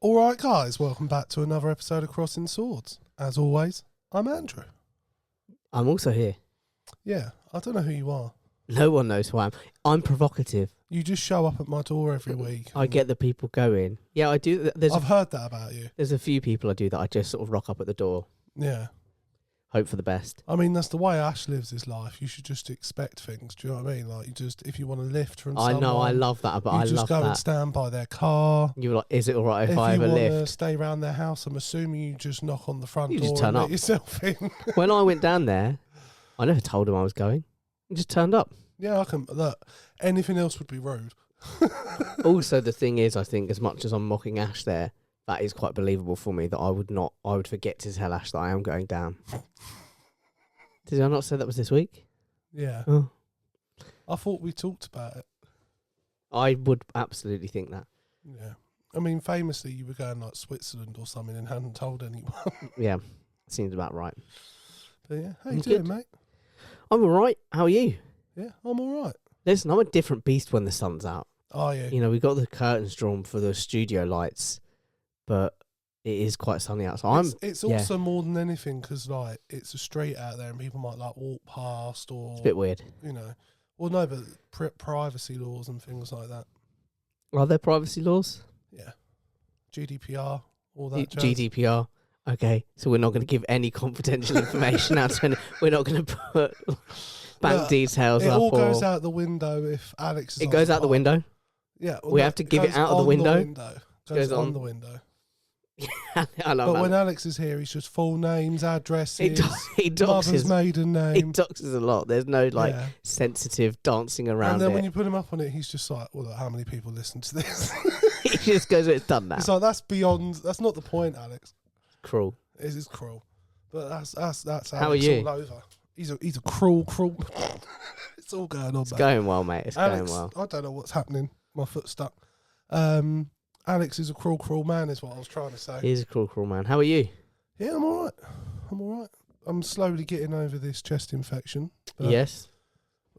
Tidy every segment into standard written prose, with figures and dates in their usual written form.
Alright guys, welcome back to another episode of Crossing Swords. As always, I'm Andrew. I'm also here. Yeah, I don't know who you are. No one knows who I am. I'm provocative. You just show up at my door every week. I get the people going. Yeah, I do. I've heard that about you. There's a few people I do that I just sort of rock up at the door. Yeah. Hope for the best. I mean, that's the way Ash lives his life. You should just expect things. Do you know what I mean? Like, you just, if you want a lift from someone... I know, I love that, but I love that. You just go and stand by their car. You're like, is it all right if I have a lift? If you want to stay around their house, I'm assuming you just knock on the front door just turn and up. let yourself in. When I went down there, I never told them I was going. I just turned up. Yeah, I can... Look, anything else would be rude. Also, the thing is, I think as much as I'm mocking Ash there, that is quite believable for me that I would forget to tell Ash that I am going down. Did I not say that was this week? Yeah. Oh. I thought we talked about it. I would absolutely think that. Yeah. I mean, famously, you were going like Switzerland or something and hadn't told anyone. Yeah, seems about right. But yeah, how you doing, mate? I'm all right. How are you? Yeah, I'm all right. Listen, I'm a different beast when the sun's out. Oh, yeah. You know, we've got the curtains drawn for the studio lights, but it is quite sunny outside. It's also more than anything because, like, it's a street out there and people might, like, walk past or... It's a bit weird. You know. Well, no, but privacy laws and things like that. Are there privacy laws? Yeah. GDPR, all that jazz. GDPR. Okay, so we're not going to give any confidential information out to any... We're not going to put bank details up. It all goes out the window if Alex is... It goes out the window? Yeah. Well, we have to give it out of the window? It goes on the window. I know, but when Alex is here, he's just full names, addresses, he mother's maiden name. He doxes a lot. There's no sensitive dancing around. And then it. when you put him up on it, he's just like, "Well, look, how many people listen to this?" He just goes, "It's done now." It's like that's beyond. That's not the point, Alex. Cruel. It is cruel, but that's Alex how are you? All over. He's a cruel. It's all going on. It's going well, mate. It's Alex, going well. I don't know what's happening. My foot's stuck. Alex is a cruel man, is what I was trying to say. He's a cruel man. How are you? Yeah, I'm all right. I'm slowly getting over this chest infection. Yes.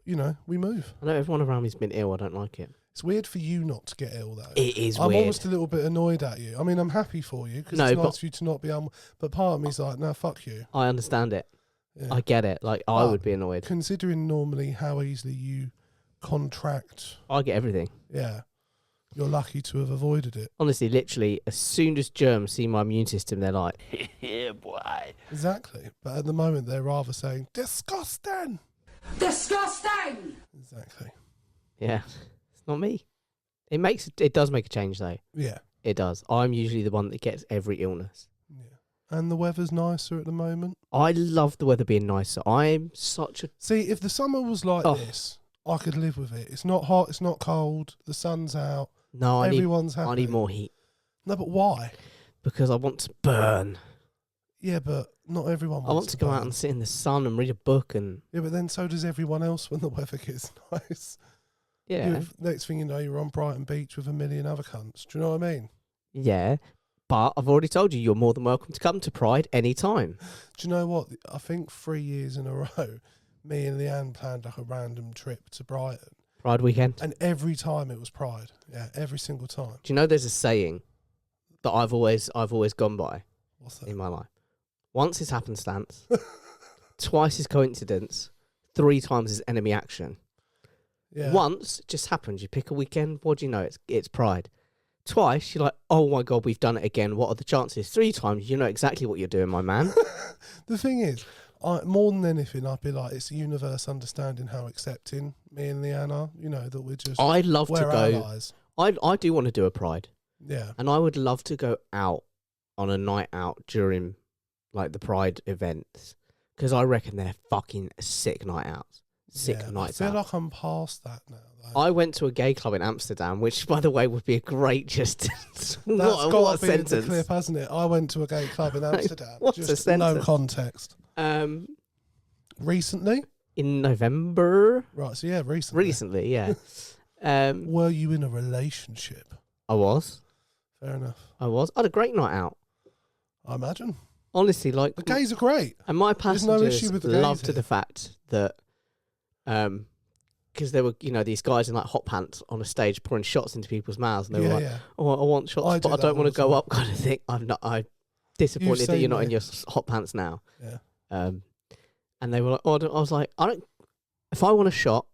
You know, we move. I know everyone around me's been ill. I don't like it. It's weird for you not to get ill, though. It is I'm weird. almost a little bit annoyed at you. I mean, I'm happy for you because it's nice for you to not be but part of me's like, no, fuck you. I understand it. Yeah. I get it. Like, I would be annoyed. Considering normally how easily you contract... I get everything. Yeah. You're lucky to have avoided it. Honestly, literally, as soon as germs see my immune system, they're like, yeah, boy. Exactly. But at the moment, they're rather saying, disgusting! Disgusting! Exactly. Yeah. It's not me. It does make a change, though. Yeah. It does. I'm usually the one that gets every illness. Yeah. And the weather's nicer at the moment. I love the weather being nicer. I'm such a... See, if the summer was like this, I could live with it. It's not hot, it's not cold, the sun's out. No, everyone's happy. I need more heat. No, but why? Because I want to burn. Yeah, but not everyone wants I want to go out and sit in the sun and read a book and... Yeah, but then so does everyone else when the weather gets nice. Yeah. Next thing you know, you're on Brighton Beach with a million other cunts. Do you know what I mean? Yeah, but I've already told you, you're more than welcome to come to Pride anytime. Do you know what? I think 3 years in a row, me and Leanne planned like a random trip to Brighton. Pride weekend. And every time it was Pride. Yeah, every single time. Do you know there's a saying that I've always gone by? What's that? In my life? Once is happenstance, twice is coincidence, 3 times is enemy action. Yeah. Once, it just happens. You pick a weekend, what do you know? It's Pride. Twice, you're like, oh my God, we've done it again. What are the chances? 3 times, you know exactly what you're doing, my man. The thing is, more than anything, I'd be like, it's the universe understanding how accepting me and Leanne are. You know, that we're just... I'd love to go... allies. I do want to do a Pride. Yeah. And I would love to go out on a night out during, like, the Pride events. Because I reckon they're fucking sick night outs. Nights out. I feel like I'm past that now, though. I went to a gay club in Amsterdam, which, by the way, would be a great just... That's got to be in the clip, hasn't it? I went to a gay club in Amsterdam. What's just a sentence? No context. Recently? In November. Right, so yeah, recently. Recently, yeah. Were you in a relationship? I was. Fair enough. I had a great night out. I imagine. Honestly, like... The gays are great. And my passengers no issue with the gays loved here. the fact that because there were, you know, these guys in like hot pants on a stage pouring shots into people's mouths, and they were like, yeah. "Oh, I want shots, I but do I that don't want all to the go time. up," kind of thing. I'm disappointed that seen you're not me. in your hot pants now. Yeah. And they were like, "Oh," I was like, "I don't. If I want a shot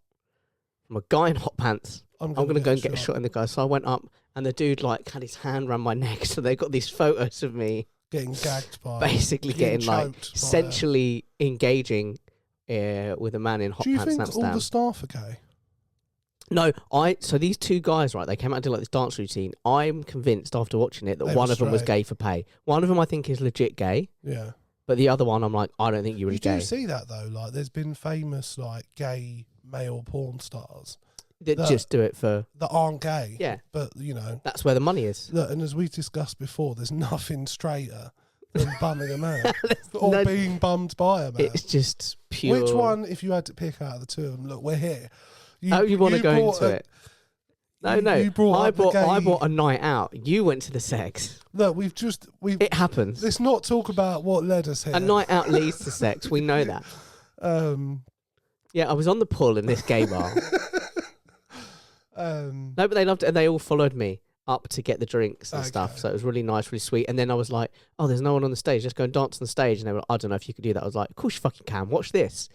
from a guy in hot pants, I'm gonna go and get a shot in the guy." So I went up, and the dude like had his hand around my neck. So they got these photos of me Getting gagged by. basically getting like choked by sensually engaging with a man in hot Do you pants in think all Amsterdam. the staff are gay? No, so these two guys, right, they came out and did like this dance routine. I'm convinced after watching it that They one were of them was straight. gay for pay. One of them I think is legit gay, Yeah. but the other one I'm like, I don't think you're really You gay. do see that though. Like, there's been famous like gay male porn stars That that- just do it for, that aren't gay. yeah, But you know, that's where the money is. look, and as we discussed before, there's nothing straighter than bumming a man or no- being bummed by a man. It's just pure. Which one, if you had to pick out of the two of them, look, we're here. You want to go brought into a- it? No, you- no. you brought I up the bought gay- a night out. You went to the sex. Look, we've It happens. let's not talk about what led us here. A night out leads to sex. We know that. Yeah, I was on the pull in this gay bar. No, but they loved it, and they all followed me up to get the drinks and stuff. Okay. So it was really nice, really sweet. And then I was like, "Oh, there's no one on the stage. Just go and dance on the stage." And they were like, "I don't know if you could do that." I was like, "Of course you fucking can. Watch this."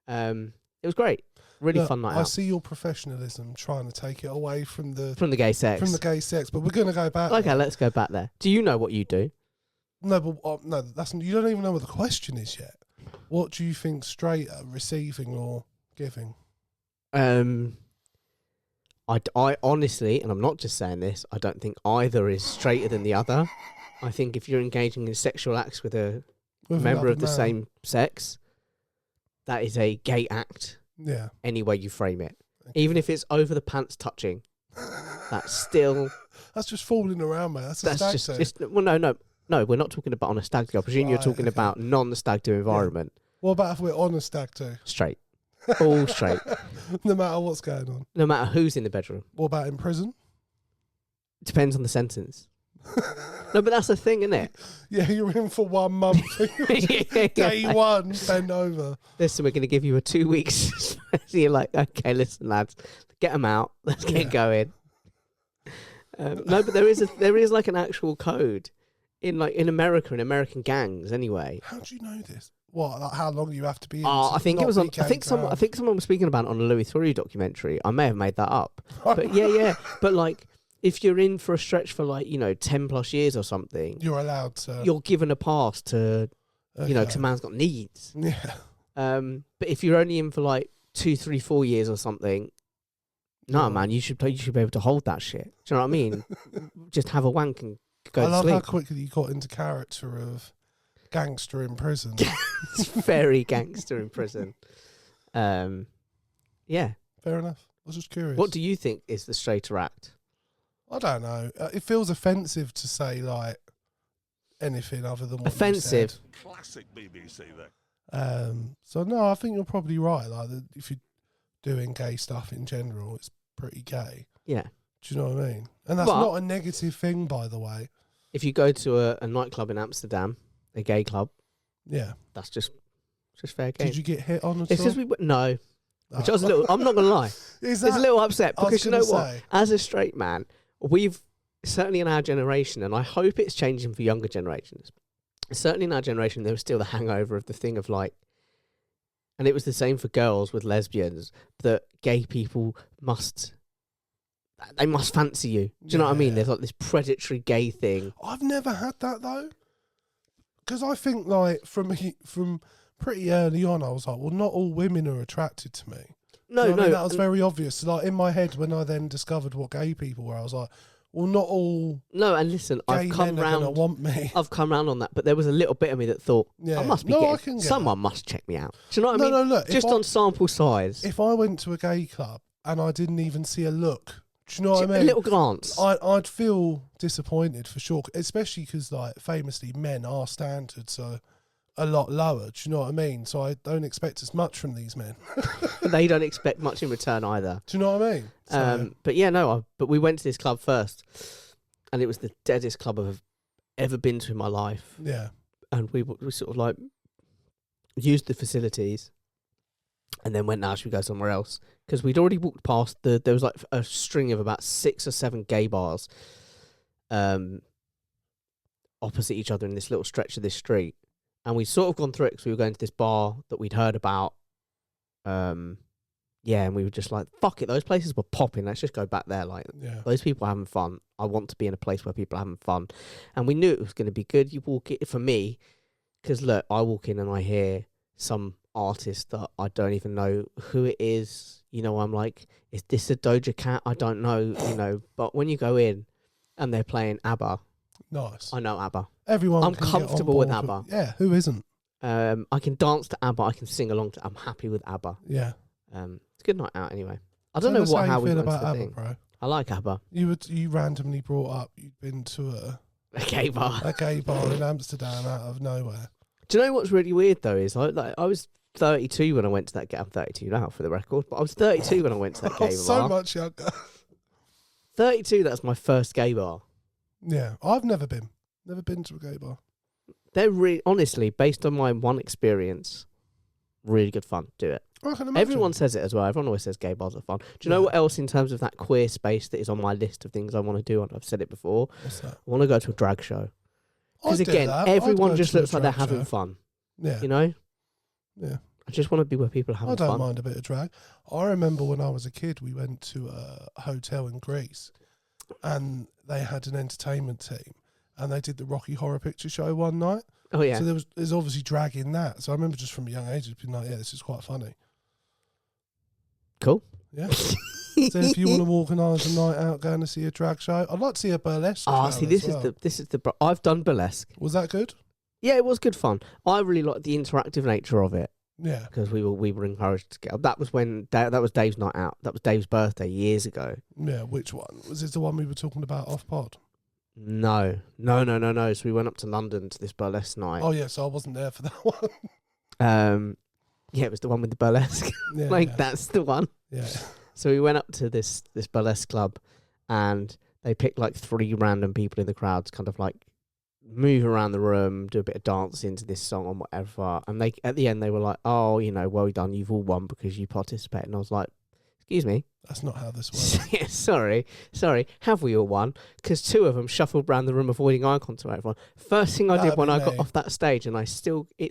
It was great. Really Look, fun night I out. see your professionalism trying to take it away from the Gay sex. from the gay sex, but we're going to go back. Okay, there. let's go back there. Do you know what you do? No, but no, that's you don't even know what the question is yet. What do you think straighter, receiving or giving? I honestly, and I'm not just saying this, I don't think either is straighter than the other. I think if you're engaging in sexual acts with a With member another of the man? same sex, that is a gay act, Yeah. any way you frame it. Even if it's over the pants touching, that's still... That's just falling around, mate. That's a That's stag just... do. It's, well, no, we're not talking about on a stag do. I presume you're Right, talking okay. about non-stag do environment. What about if we're on a stag do? Straight. All straight. No matter what's going on. No matter who's in the bedroom. What about in prison? Depends on the sentence. No, but that's the thing, isn't it? Yeah, you're in for 1 month. Day one, bend over. Listen, we're going to give you a 2 weeks. So you're like, okay, listen, lads, get them out. Let's get going. No, but there is like an actual code in America, in American gangs anyway. How do you know this? What? Like how long you have to be in? Oh, to I think not it was on. be I think gagged someone was speaking about it on a Louis Theroux documentary. I may have made that up, but yeah. But like, if you're in for a stretch for 10+ years or something, You're allowed to. you're given a pass to, okay. because a man's got needs. Yeah. But if you're only in for 2, 3, 4 years or something, no, Yeah. man, you should be able to hold that shit. Do you know what I mean? Just have a wank and go I to love how sleep. quickly you got into character of gangster in prison. It's very gangster in prison. Yeah. Fair enough. I was just curious. What do you think is the straighter act? I don't know. It feels offensive to say anything other than what Offensive? You Classic BBC that. said. So no, I think you're probably right. If you're doing gay stuff in general, it's pretty gay. Yeah. Do you know what I mean? And that's But- not a negative thing, by the way. If you go to a nightclub in Amsterdam, a gay club, Yeah. that's just fair game. Did you get hit on at It's all? because no. Oh. Which I was a little. I'm not gonna lie. Is I was a that? little upset I was because you know gonna what? say. As a straight man, we've certainly in our generation, and I hope it's changing for younger generations. Certainly in our generation, there was still the hangover of the thing of and it was the same for girls with lesbians, that gay people must fancy you. Do you know what I mean? Yeah. There's this predatory gay thing. I've never had that though, because I think from pretty early on, I was like, well, not all women are attracted to me. No, Do you know what I no, mean? That was very obvious. In my head, when I then discovered what gay people were, I was like, well, not all no. And listen, gay I've come men are gonna round. want me. I've come round on that, but there was a little bit of me that thought, Yeah. I must be No, I getting, can get someone must check me out. Do you know what I mean? No, look. Just on sample size, If I went to a gay club and I didn't even see a look, do you know what I a mean? little glance. I'd feel disappointed for sure, especially because famously men our standards are a lot lower. Do you know what I mean? So I don't expect as much from these men. They don't expect much in return either. Do you know what I mean? So, But yeah, no. But we went to this club first, and it was the deadest club I've ever been to in my life. yeah. And we sort of used the facilities, and then went, now should we go somewhere else? Because we'd already walked past there was like a string of about 6 or 7 gay bars opposite each other in this little stretch of this street. And we'd sort of gone through it because we were going to this bar that we'd heard about. Yeah, and we were just like, fuck it, those places were popping. Let's just go back there. Like, those people are having fun. I want to be in a place where people are having fun. And we knew it was going to be good. You walk in, for me, because look, I walk in and I hear some artist that I don't even know who it is. You know, I'm like, is this a Doja Cat? I don't know, you know. But when you go in and they're playing ABBA. Nice. I know ABBA. Everyone I'm can comfortable with ABBA. Yeah, who isn't? I can dance to ABBA. I can sing along to. I'm happy with ABBA. Yeah. It's a good night out anyway. I don't know how we feel got about into the ABBA, thing. bro. I like ABBA. You randomly brought up you'd been to A gay bar. a gay bar in Amsterdam out of nowhere. Do you know what's really weird though? Is I was 32 when I went to that gay. I'm 32 now for the record, but I was 32 when I went to that gay bar. So much younger. 32. That's my first gay bar. Yeah, I've never been to a gay bar. They're really, honestly, based on my one experience, really good fun. Do it. I can imagine. Everyone says it as well. Everyone always says gay bars are fun. Do you know what else in terms of that queer space that is on my list of things I want to do? And I've said it before. What's that? I want to go to a drag show. Because I'd do again, that. everyone I'd go just to a looks like they're drag having show. fun. Yeah. You know? Yeah. I just want to be where people are having I don't fun. mind a bit of drag. I remember when I was a kid, we went to a hotel in Greece and they had an entertainment team and they did the Rocky Horror Picture Show one night. Oh, yeah. So there's obviously drag in that. So I remember just from a young age, just being like, yeah, this is quite funny. Cool. Yeah. So if you want to organise a night out going to see a drag show, I'd like to see a burlesque show. See, this is the. I've done burlesque. Was that good? Yeah, it was good fun. I really liked the interactive nature of it Yeah. because we were encouraged to get up. That was when that was Dave's night out. That was Dave's birthday years ago. Yeah, which one? Was it the one we were talking about off pod? No. So we went up to London to this burlesque night. Oh, yeah, so I wasn't there for that one. Yeah, it was the one with the burlesque. Yeah, That's the one. Yeah. So we went up to this burlesque club, and they picked like 3 random people in the crowd to kind of like move around the room, do a bit of dancing to this song and whatever. And they at the end they were like, "Oh, you know, well done, you've all won because you participated." And I was like, "Excuse me." That's not how this works. Yeah, sorry. Have we all won? Because 2 of them shuffled around the room, avoiding eye contact with everyone. First thing I did when I got off that stage, and it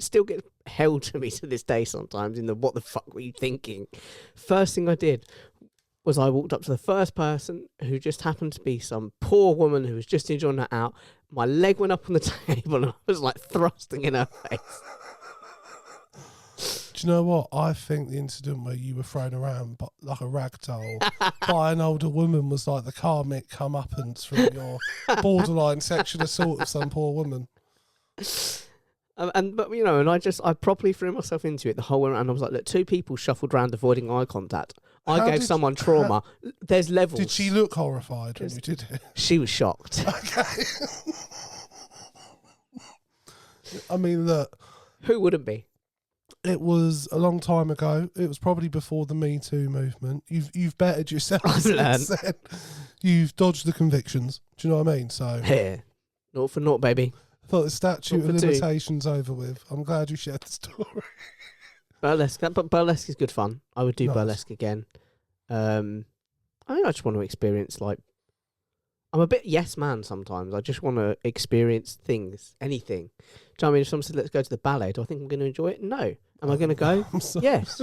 still gets held to me to this day sometimes. In the what the fuck were you thinking? First thing I did was I walked up to the first person who just happened to be some poor woman who was just enjoying that out. My leg went up on the table, and I was like thrusting in her face. Do you know what? I think the incident where you were thrown around like a rag doll by an older woman was like the karmic comeuppance from your borderline sexual assault of some poor woman. But you know, and I properly threw myself into it the whole way around. I was like, look, 2 people shuffled around avoiding eye contact. I gave someone trauma. There's levels. Did she look horrified when you did it? She was shocked. Okay. I mean, look. Who wouldn't be? It was a long time ago. It was probably before the Me Too movement. You've bettered yourself since then. You've dodged the convictions. Do you know what I mean? So yeah, 0 for 0, baby. I thought the statute of 2. limitations over with. I'm glad you shared the story. Burlesque, but burlesque is good fun. I would do Nice. burlesque again. I think I just want to experience like. I'm a bit yes man sometimes. I just want to experience things, anything. Do you know what I mean? If someone said, let's go to the ballet, do I think I'm going to enjoy it? No. Am I going to go? I'm sorry. Yes.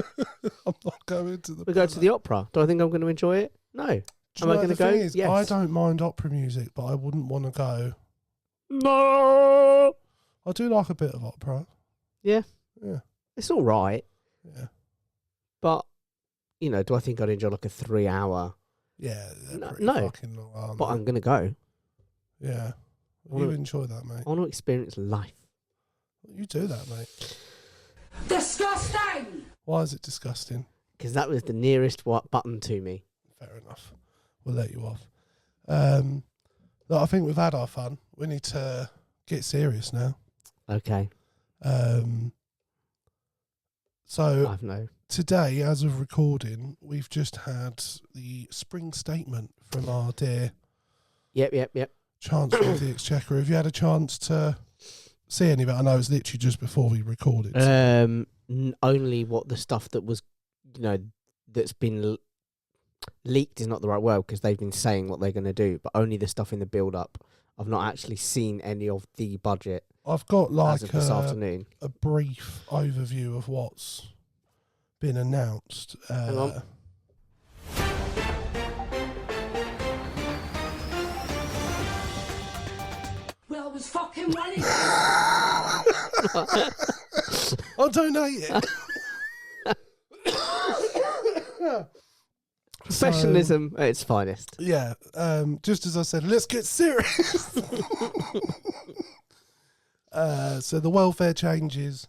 I'm not going to the We go to the opera. Do I think I'm going to enjoy it? No. Do you Am know I what going to the go? thing is? Yes. I don't mind opera music, but I wouldn't want to go. No. I do like a bit of opera. Yeah. Yeah. It's all right. Yeah. But, you know, do I think I'd enjoy like a 3-hour? Yeah. They're No, pretty no. fucking long, aren't But they? I'm going to go. Yeah. I You wanna- enjoy that, mate. I want to experience life. You do that, mate. Disgusting! Why is it disgusting? Because that was the nearest button to me. Fair enough. We'll let you off. Look, I think we've had our fun. We need to get serious now. Okay. So I've no. today, as of recording, we've just had the spring statement from our dear Yep. Chancellor of the Exchequer. Have you had a chance to see any of it? I know it's literally just before we recorded. Only what the stuff that was that's been leaked is not the right word, because they've been saying what they're going to do, but only the stuff in the build-up. I've not actually seen any of the budget I've got as of this afternoon. a brief overview of what's been announced. Hang on. Well, it was fucking running. I'll donate it. Professionalism at its finest. Yeah, just as I said, let's get serious. So the welfare changes,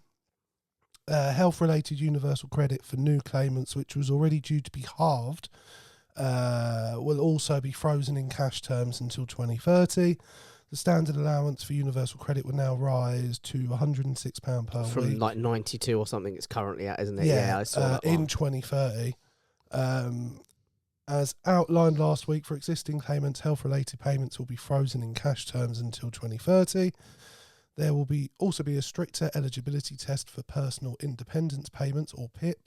health-related universal credit for new claimants, which was already due to be halved, will also be frozen in cash terms until 2030. The standard allowance for universal credit will now rise to £106 per week. From like 92 or something it's currently at, isn't it? Yeah, I saw that in 2030. As outlined last week, for existing claimants, health-related payments will be frozen in cash terms until 2030. There will also be a stricter eligibility test for personal independence payments, or PIP.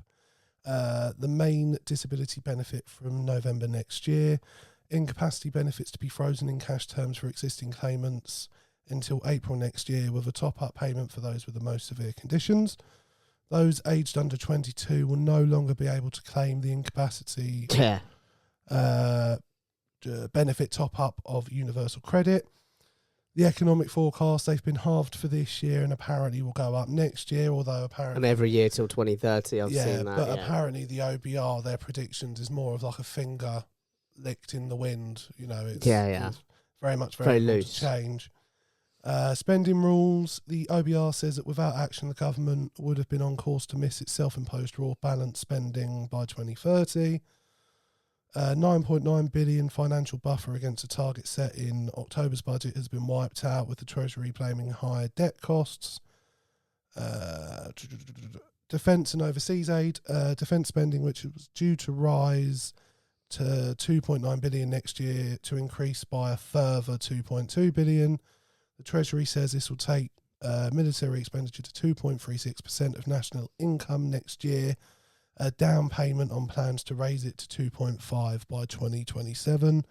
The main disability benefit from November next year. Incapacity benefits to be frozen in cash terms for existing claimants until April next year, with a top-up payment for those with the most severe conditions. Those aged under 22 will no longer be able to claim the incapacity benefit top-up of universal credit. The economic forecast, they've been halved for this year and apparently will go up next year, although apparently... And every year till 2030, I've seen that. But apparently the OBR, their predictions is more of like a finger licked in the wind. It's very much very loose to change. Spending rules, the OBR says that without action, the government would have been on course to miss its self-imposed raw balance spending by 2030. 9.9 billion financial buffer against a target set in October's budget has been wiped out, with the Treasury blaming higher debt costs. Defence and overseas aid, defence spending, which was due to rise to 2.9 billion next year, to increase by a further 2.2 billion. The Treasury says this will take military expenditure to 2.36% of national income next year, a down payment on plans to raise it to 2.5 by 2027.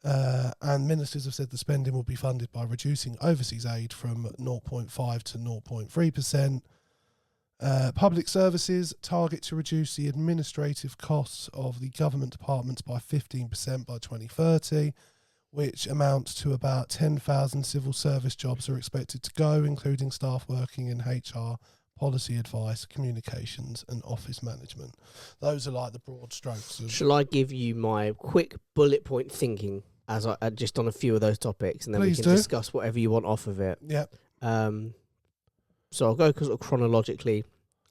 And ministers have said the spending will be funded by reducing overseas aid from 0.5 to 0.3%. Public services target to reduce the administrative costs of the government departments by 15% by 2030, which amounts to about 10,000 civil service jobs are expected to go, including staff working in HR, policy advice, communications and office management. Those are like the broad strokes. Shall I give you my quick bullet point thinking as I just on a few of those topics, and then we can discuss whatever you want off of it? Yeah. So I'll go sort of chronologically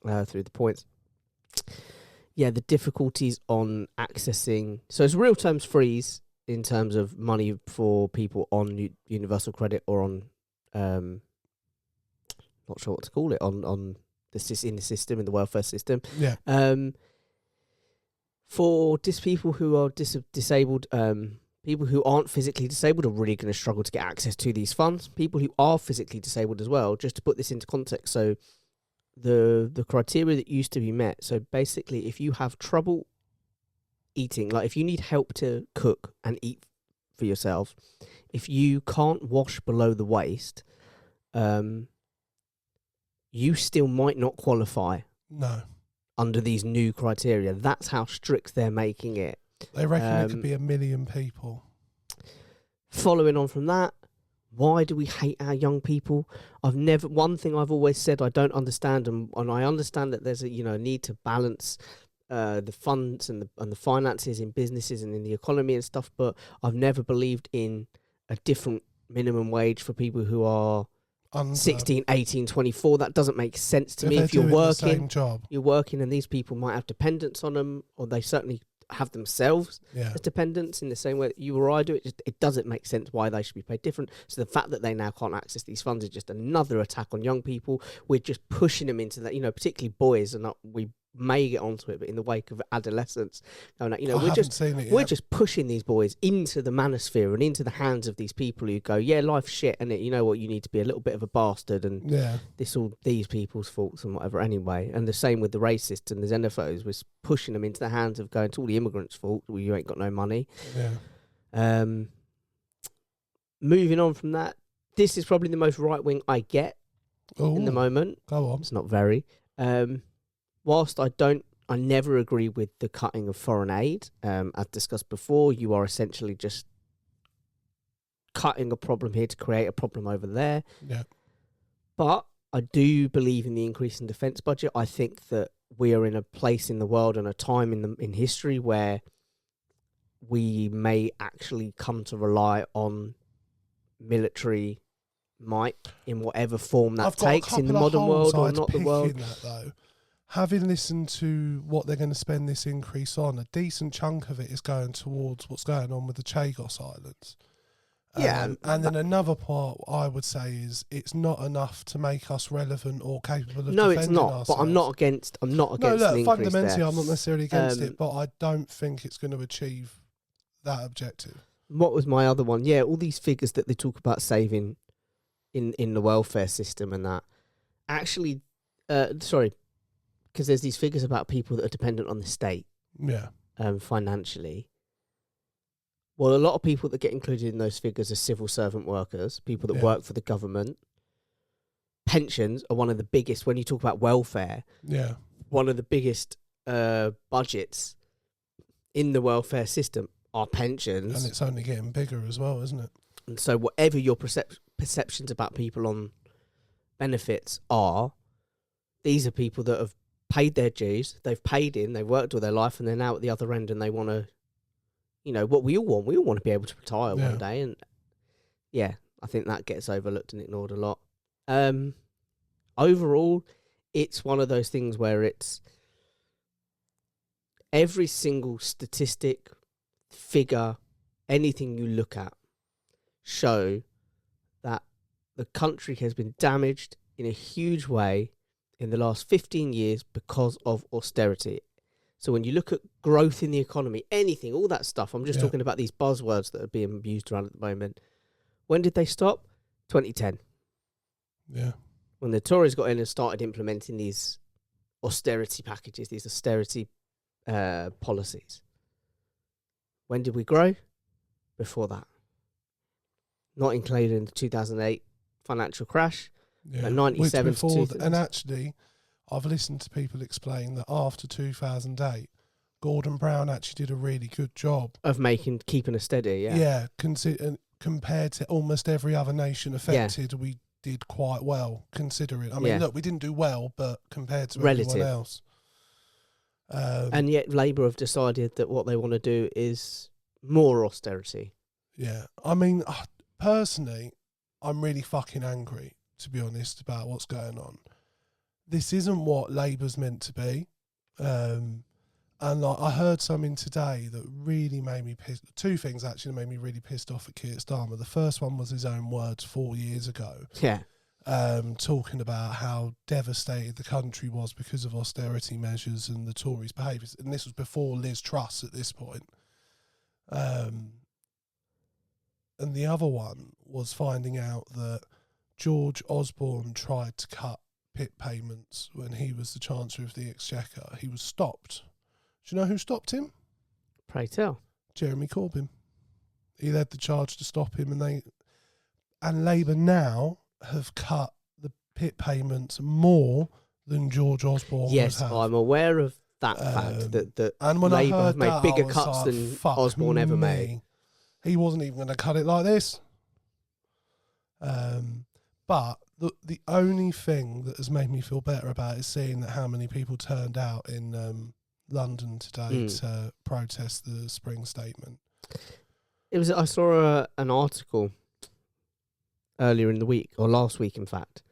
through the points. Yeah, the difficulties on accessing. So it's real terms freeze in terms of money for people on universal credit or on not sure what to call it, on in the system, in the welfare system. Yeah. For people who are disabled, people who aren't physically disabled are really going to struggle to get access to these funds. People who are physically disabled as well, just to put this into context. So the criteria that used to be met. So basically, if you have trouble eating, like if you need help to cook and eat for yourself, if you can't wash below the waist, you still might not qualify. No. Under these new criteria. That's how strict they're making it. They reckon it could be 1 million people. Following on from that, why do we hate our young people? One thing I've always said I don't understand, and I understand that there's a need to balance the funds and the finances in businesses and in the economy and stuff, but I've never believed in a different minimum wage for people who are 16, 18, 24. That doesn't make sense to me. If you're working, you're working, and these people might have dependents on them, or they certainly have themselves as dependents in the same way that you or I do. It doesn't make sense why they should be paid different. So the fact that they now can't access these funds is just another attack on young people. We're just pushing them into that, particularly boys, and we may get onto it, but in the wake of adolescence, going out, I haven't seen it we're yet. just pushing these boys into the manosphere and into the hands of these people who go, yeah, life's shit, and you know what, you need to be a little bit of a bastard, and Yeah, this all these people's faults and whatever anyway. And the same with the racists and the xenophobes, was pushing them into the hands of going, it's all the immigrants' fault. Well, you ain't got no money. yeah. Moving on from that, this is probably the most right wing I get in the Ooh, moment. go on. It's not very. Whilst I never agree with the cutting of foreign aid. As discussed before, you are essentially just cutting a problem here to create a problem over there. Yeah, But I do believe in the increase in defence budget. I think that we are in a place in the world and a time in history where we may actually come to rely on military might in whatever form that I've got a takes in the couple of modern world holes or I'd not the pick world. in that, though. Having listened to what they're going to spend this increase on, a decent chunk of it is going towards what's going on with the Chagos Islands. Yeah, and then another part I would say is it's not enough to make us relevant or capable of No, defending it's not. ourselves. But I'm not against. I'm not against. No, an look, increase fundamentally, there. I'm not necessarily against Um, it, but I don't think it's going to achieve that objective. What was my other one? Yeah, all these figures that they talk about saving in the welfare system and that. Actually, sorry, because there's these figures about people that are dependent on the state Yeah, financially. Well, a lot of people that get included in those figures are civil servant workers, people that Yeah. work for the government. Pensions are one of the biggest, when you talk about welfare, yeah, one of the biggest budgets in the welfare system are pensions. and it's only getting bigger as well, isn't it? And so whatever your perceptions about people on benefits are, these are people that have paid their dues, they've paid in, they've worked all their life, and they're now at the other end and they want to, you know, what we all want. We all want to be able to retire Yeah. one day. And yeah, I think that gets overlooked and ignored a lot. Overall, it's one of those things where it's every single statistic, figure, anything you look at show that the country has been damaged in a huge way in the last 15 years because of austerity. So when you look at growth in the economy, anything, all that stuff, I'm just Yeah. talking about these buzzwords that are being used around at the moment. When did they stop? 2010. Yeah, When the Tories got in and started implementing these austerity packages, these austerity policies. When did we grow? Before that. Not included in the 2008 financial crash. yeah. 97 Which to before 2000. and actually, I've listened to people explain that after 2008, Gordon Brown actually did a really good job. Of keeping us steady, yeah. Compared to almost every other nation affected, we did quite well, considering. I mean, Yeah. look, we didn't do well, but compared to Relative. everyone else. And yet Labour have decided that what they want to do is more austerity. Yeah. I mean, personally, I'm really fucking angry, to be honest, about what's going on. This isn't what Labour's meant to be. And like, I heard something today that really made me pissed. Two things actually made me really pissed off at Keir Starmer. The first one was his own words 4 years ago, Yeah. talking about how devastated the country was because of austerity measures and the Tories' behaviours. And this was before Liz Truss at this point. And the other one was finding out that George Osborne tried to cut PIP payments when he was the Chancellor of the Exchequer. He was stopped. Do you know who stopped him? Pray tell. Jeremy Corbyn. He led the charge to stop him, and Labour now have cut the PIP payments more than George Osborne Yes, would have. I'm aware of that fact that And when Labour I heard have made that, bigger I was cuts like, than fuck Osborne ever me. made. He wasn't even going to cut it like this. But the only thing that has made me feel better about it is seeing that how many people turned out in London today to protest the spring statement. I saw an article earlier in the week, or last week in fact,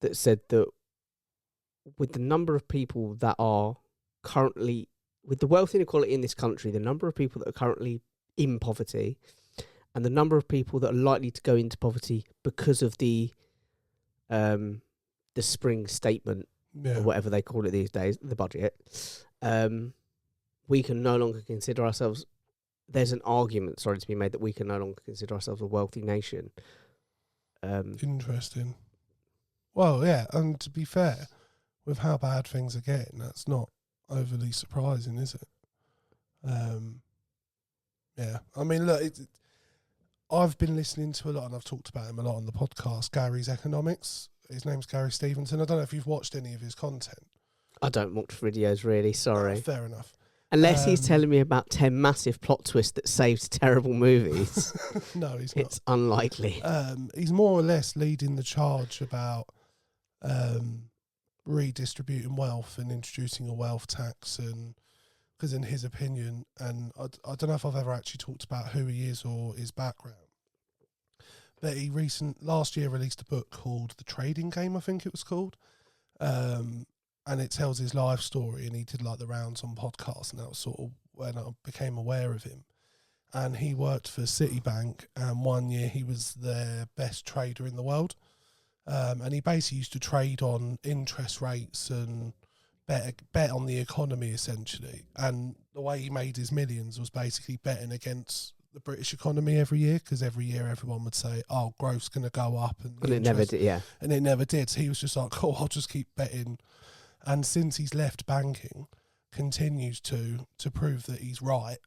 that said that with the number of people that are currently, with the wealth inequality in this country, the number of people that are currently in poverty and the number of people that are likely to go into poverty because of the spring statement Yeah. or whatever they call it these days, the budget, we can no longer consider ourselves. There's an argument, sorry, to be made that we can no longer consider ourselves a wealthy nation. Interesting. Well, yeah, and to be fair, with how bad things are getting, that's not overly surprising, is it? Yeah, I mean, look, I've been listening to a lot, and I've talked about him a lot on the podcast, Gary's Economics. His name's Gary Stevenson. I don't know if you've watched any of his content. I don't watch videos, really, sorry. Fair enough. Unless he's telling me about 10 massive plot twists that saved terrible movies. No, he's not. It's unlikely. He's more or less leading the charge about redistributing wealth and introducing a wealth tax, and because in his opinion, and I don't know if I've ever actually talked about who he is or his background, but he last year released a book called The Trading Game, I think it was called, and it tells his life story, and he did like the rounds on podcasts, and that was sort of when I became aware of him. And he worked for Citibank, and one year he was their best trader in the world. And he basically used to trade on interest rates and bet on the economy, essentially. And the way he made his millions was basically betting against the British economy every year, because every year everyone would say, oh, growth's going to go up. And it never did, yeah. And it never did. So he was just like, cool, I'll just keep betting. And since he's left banking, continues to prove that he's right,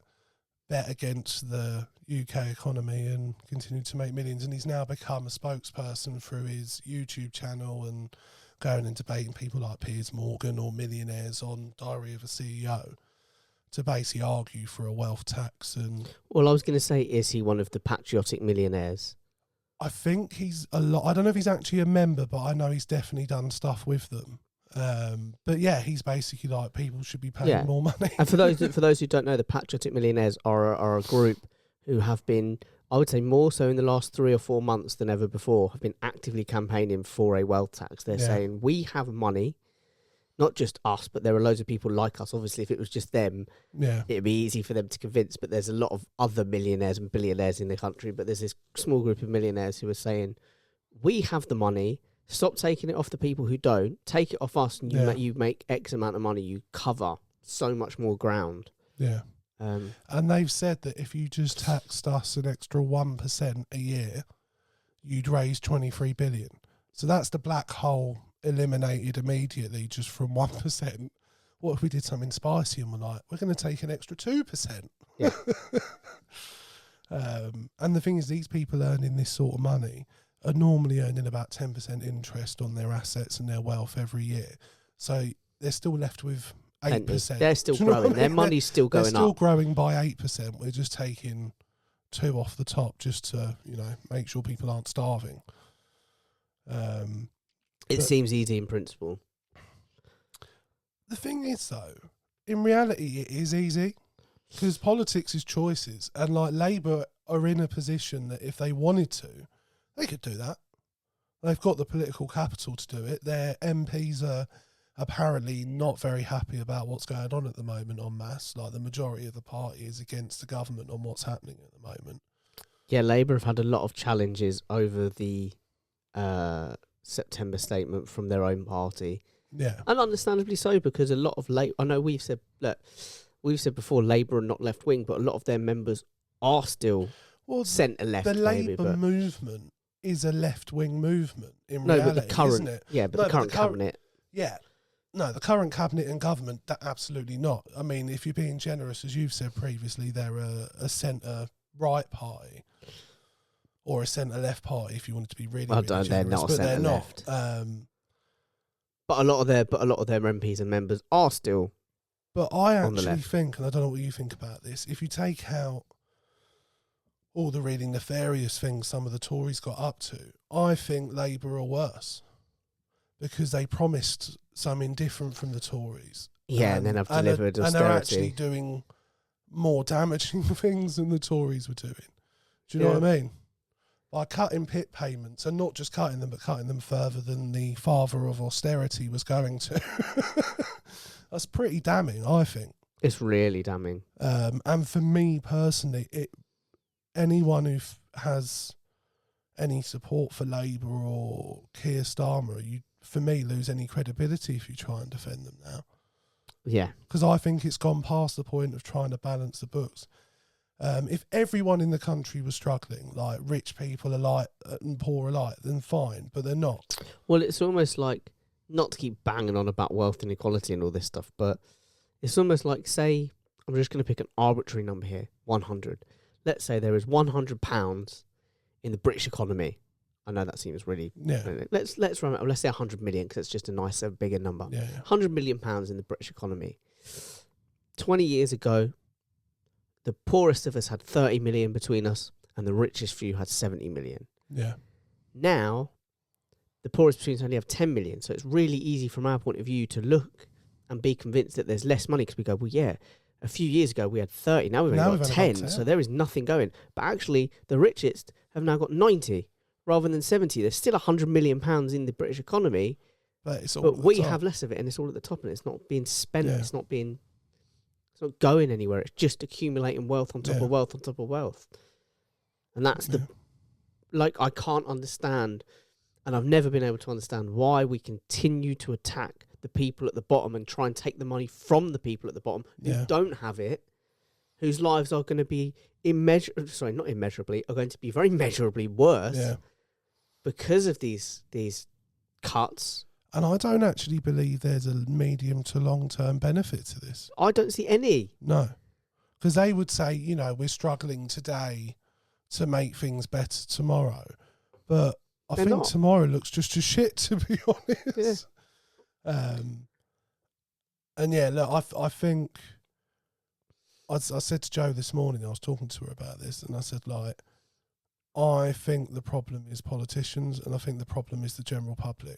bet against the UK economy and continue to make millions. And he's now become a spokesperson through his YouTube channel and going and debating people like Piers Morgan or millionaires on Diary of a CEO to basically argue for a wealth tax. And well, I was going to say, is he one of the patriotic millionaires? I think he's a lot. I don't know if he's actually a member, but I know he's definitely done stuff with them. But yeah, he's basically like, people should be paying more money. And for those who don't know, the Patriotic Millionaires are a group who have been, I would say more so in the last 3 or 4 months than ever before, have been actively campaigning for a wealth tax. They're saying, we have money, not just us, but there are loads of people like us. Obviously, if it was just them, it'd be easy for them to convince, but there's a lot of other millionaires and billionaires in the country, but there's this small group of millionaires who are saying, we have the money, stop taking it off the people who don't. Take it off us, and you make X amount of money. You cover so much more ground. Yeah. And they've said that if you just taxed us an extra 1% a year, you'd raise 23 billion. So that's the black hole eliminated immediately just from 1%. What if we did something spicy and we're like, we're going to take an extra 2%? Yeah. And the thing is, these people earning this sort of money are normally earning about 10% interest on their assets and their wealth every year. So they're still left with 8%. They're still growing. Their money's still going up. They're still growing by 8%. We're just taking 2 off the top just to, make sure people aren't starving. It seems easy in principle. The thing is, though, in reality, it is easy because politics is choices. And like Labour are in a position that if they wanted to, they could do that. They've got the political capital to do it. Their MPs are apparently not very happy about what's going on at the moment en masse. Like, the majority of the party is against the government on what's happening at the moment. Yeah, Labour have had a lot of challenges over the September statement from their own party. Yeah. And understandably so, because a lot of I know we've said before, Labour are not left wing, but a lot of their members are still centre left. The Labour movement is a left wing movement in reality, but the current, isn't it? Yeah, but the current cabinet. Yeah. No, the current cabinet and government, absolutely not. I mean, if you're being generous, as you've said previously, they're a centre-right party or a centre-left party, if you wanted to be really, really generous. They're not a centre-left. But a lot of their MPs and members are still. But I actually think, and I don't know what you think about this, if you take out all the really nefarious things some of the Tories got up to, I think Labour are worse because they promised something different from the Tories. Yeah, and then have delivered austerity. And they're actually doing more damaging things than the Tories were doing. Do you know what I mean? By cutting PIP payments, and not just cutting them, but cutting them further than the father of austerity was going to. That's pretty damning, I think. It's really damning. And for me personally, anyone who has any support for Labour or Keir Starmer, you for me, lose any credibility if you try and defend them now. Yeah. Because I think it's gone past the point of trying to balance the books. If everyone in the country was struggling, like rich people alike and poor alike, then fine, but they're not. Well, it's almost like, not to keep banging on about wealth inequality and all this stuff, but it's almost like, say, I'm just going to pick an arbitrary number here, 100. Let's say there is £100 in the British economy. I know that seems really... Yeah. Let's run it. Let's say 100 million, because it's just a nicer, bigger number. Yeah. 100 million pounds in the British economy. 20 years ago, the poorest of us had 30 million between us, and the richest few had 70 million. Yeah. Now, the poorest between us only have 10 million, so it's really easy from our point of view to look and be convinced that there's less money, because we go, well, yeah, a few years ago we had 30, now we've only got 10, so there is nothing going. But actually, the richest have now got 90 rather than 70. There's still 100 million pounds in the British economy, but we have less of it, and it's all at the top, and it's not being spent. Yeah. It's not going anywhere. It's just accumulating wealth on top of wealth on top of wealth, and that's I can't understand, and I've never been able to understand why we continue to attack the people at the bottom and try and take the money from the people at the bottom who don't have it, whose lives are going to be are going to be very measurably worse because of these cuts. And I don't actually believe there's a medium to long-term benefit to this. I don't see any. No. Because they would say, we're struggling today to make things better tomorrow. But I think tomorrow looks just as shit, to be honest. Yeah. And yeah, look, I think... I said to Jo this morning, I was talking to her about this, and I said, I think the problem is politicians, and I think the problem is the general public.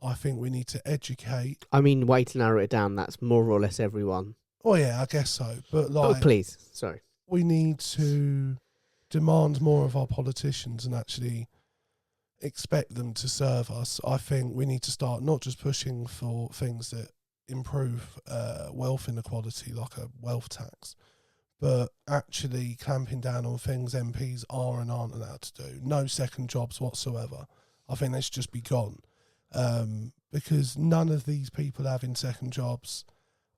I think we need to educate. I mean, way to narrow it down, that's more or less everyone. Oh, yeah, I guess so. But please, sorry. We need to demand more of our politicians and actually expect them to serve us. I think we need to start not just pushing for things that improve wealth inequality, like a wealth tax, but actually clamping down on things MPs are and aren't allowed to do. No second jobs whatsoever. I think they should just be gone. Because none of these people having second jobs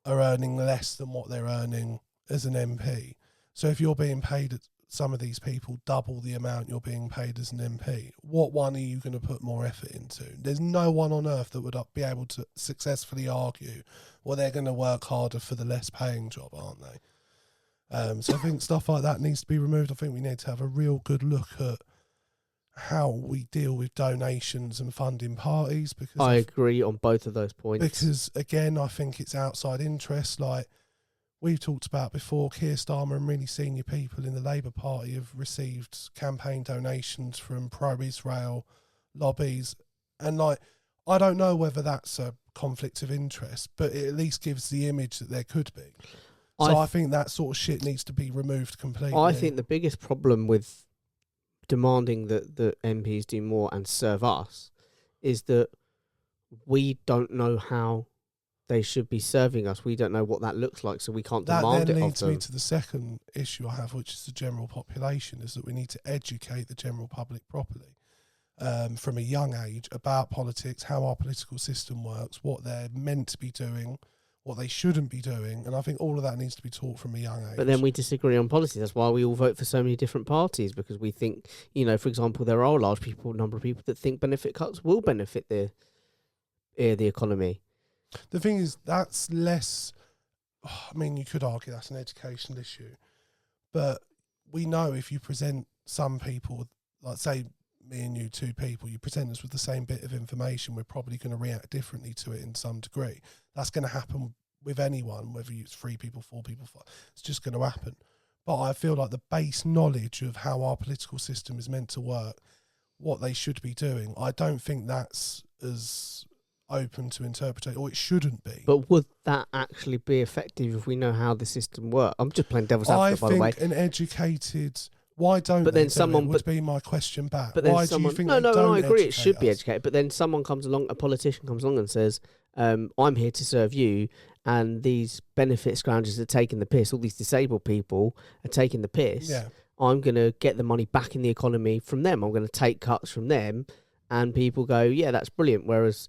are earning less than what they're earning as an MP. So if you're being paid, some of these people, double the amount you're being paid as an MP, what one are you going to put more effort into? There's no one on earth that would be able to successfully argue, well, they're going to work harder for the less paying job, aren't they? So I think stuff like that needs to be removed. I think we need to have a real good look at how we deal with donations and funding parties. Because I agree on both of those points. Because, again, I think it's outside interest. Like we've talked about before, Keir Starmer and really senior people in the Labour Party have received campaign donations from pro-Israel lobbies. And, I don't know whether that's a conflict of interest, but it at least gives the image that there could be. So I think that sort of shit needs to be removed completely. I think the biggest problem with demanding that the MPs do more and serve us is that we don't know how they should be serving us. We don't know what that looks like, so we can't demand it of them. That leads me to the second issue I have, which is the general population, is that we need to educate the general public properly from a young age about politics, how our political system works, what they're meant to be doing, what they shouldn't be doing, and I think all of that needs to be taught from a young age. But then we disagree on policies. That's why we all vote for so many different parties, because we think, for example, there are a large number of people that think benefit cuts will benefit the economy. The thing is, that's less... you could argue that's an educational issue, but we know if you present some people, like say me and you, two people, you present us with the same bit of information, we're probably going to react differently to it in some degree. That's going to happen with anyone, whether it's 3 people, 4 people, 5. It's just going to happen. But I feel like the base knowledge of how our political system is meant to work, what they should be doing, I don't think that's as open to interpretation, or it shouldn't be. But would that actually be effective if we know how the system works? I'm just playing devil's advocate, by the way. I think an educated... Why don't but then someone would be my question back. But then why someone, do you think I agree, it should us? be educated. But then someone comes along, a politician comes along and says, I'm here to serve you, and these benefit scroungers are taking the piss, all these disabled people are taking the piss. Yeah. I'm going to get the money back in the economy from them. I'm going to take cuts from them. And people go, yeah, that's brilliant. Whereas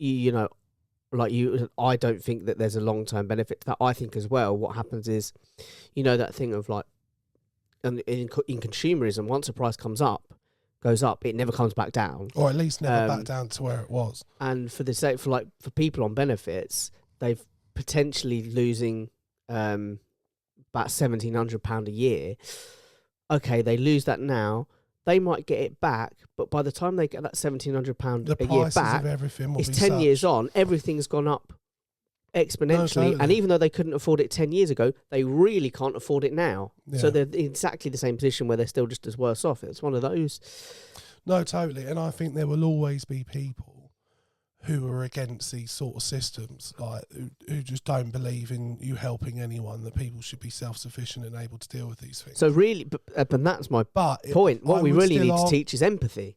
I don't think that there's a long-term benefit to that. I think as well, what happens is, that thing of like, and in consumerism, once a price goes up, it never comes back down. Or at least never back down to where it was. And for the sake, for people on benefits, they've potentially losing about £1,700 a year. Okay, they lose that now. They might get it back, but by the time they get that £1,700 a year back, of everything will it's be 10 such. years on. Everything's gone up exponentially, No, totally. and even though they couldn't afford it 10 years ago, they really can't afford it now. Yeah. So they're in exactly the same position where they're still just as worse off. It's one of those. No, totally. And I think there will always be people who are against these sort of systems, like who just don't believe in you helping anyone, that people should be self-sufficient and able to deal with these things. So really, but that's my point. What I we would really still need to teach is empathy.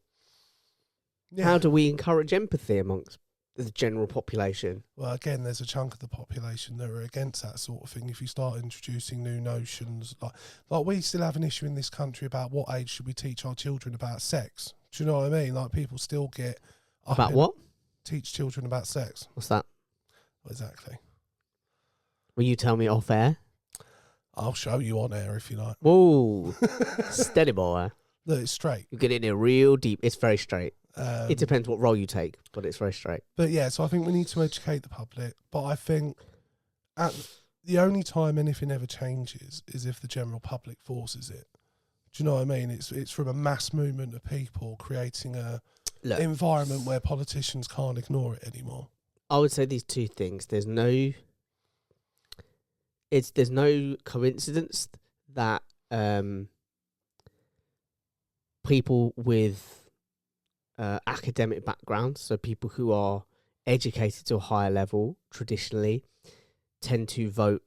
Yeah. How do we encourage empathy amongst the general population? Well, again, there's a chunk of the population that are against that sort of thing. If you start introducing new notions, like we still have an issue in this country about what age should we teach our children about sex. Do you know what I mean? Like people still get About what? Teach children about sex. What's that? Exactly. Will you tell me off air? I'll show you on air if you like. Whoa, steady boy. Look, it's straight. You get in there real deep. It's very straight. Um, It depends what role you take, but it's very straight. But yeah, so I think we need to educate the public. But I think the only time anything ever changes is if the general public forces it. Do you know what I mean? It's from a mass movement of people creating a environment where politicians can't ignore it anymore. I would say these two things. There's no coincidence that people with academic backgrounds, so people who are educated to a higher level traditionally, tend to vote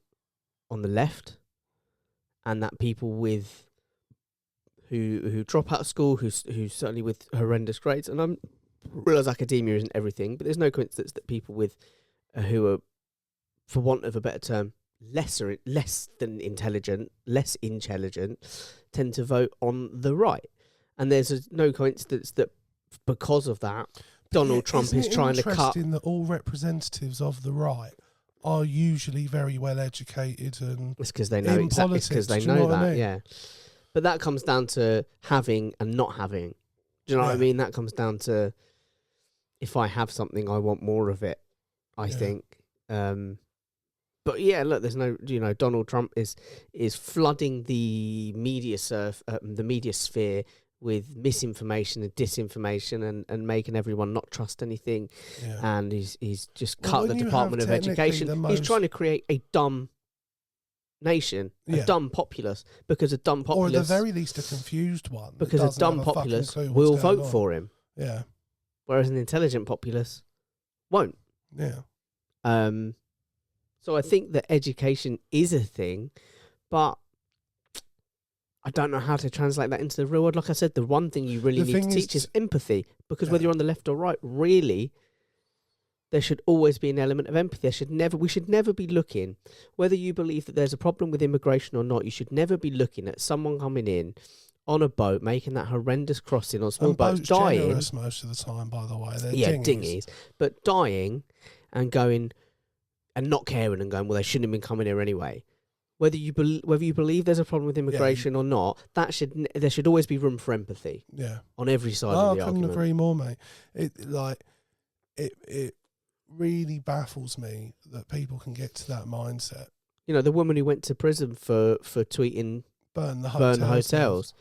on the left, and that people with who drop out of school, who certainly with horrendous grades, and I realise academia isn't everything, but there's no coincidence that people with who are, for want of a better term, less intelligent, tend to vote on the right. And there's no coincidence that because of that, Donald Trump is trying to cut. Interesting that all representatives of the right are usually very well educated, and it's because they know exactly. It's because they know that, yeah. But that comes down to having and not having. Do you know what I mean? That comes down to, if I have something, I want more of it, I think. But yeah, look, there's no, Donald Trump is flooding the media sphere with misinformation and disinformation and making everyone not trust anything. Yeah. And he's just cut the Department of Education. He's trying to create a dumb nation, a dumb populace, because a dumb populace, or at the very least a confused one, because a dumb populace will vote for him. Yeah. Whereas an intelligent populace won't. Yeah. So I think that education is a thing, but I don't know how to translate that into the real world. Like I said, the one thing you really need to teach is empathy, because whether you're on the left or right, really, there should always be an element of empathy. We should never be looking, whether you believe that there's a problem with immigration or not, you should never be looking at someone coming in on a boat, making that horrendous crossing on small boats, dying. Generous most of the time, by the way. They're dinghies, but dying and going and not caring and going, well, they shouldn't have been coming here anyway. Whether you believe there's a problem with immigration or not, there should always be room for empathy. Yeah, on every side of the argument. I couldn't agree more, mate. It really baffles me that people can get to that mindset. The woman who went to prison for tweeting burn the hotels.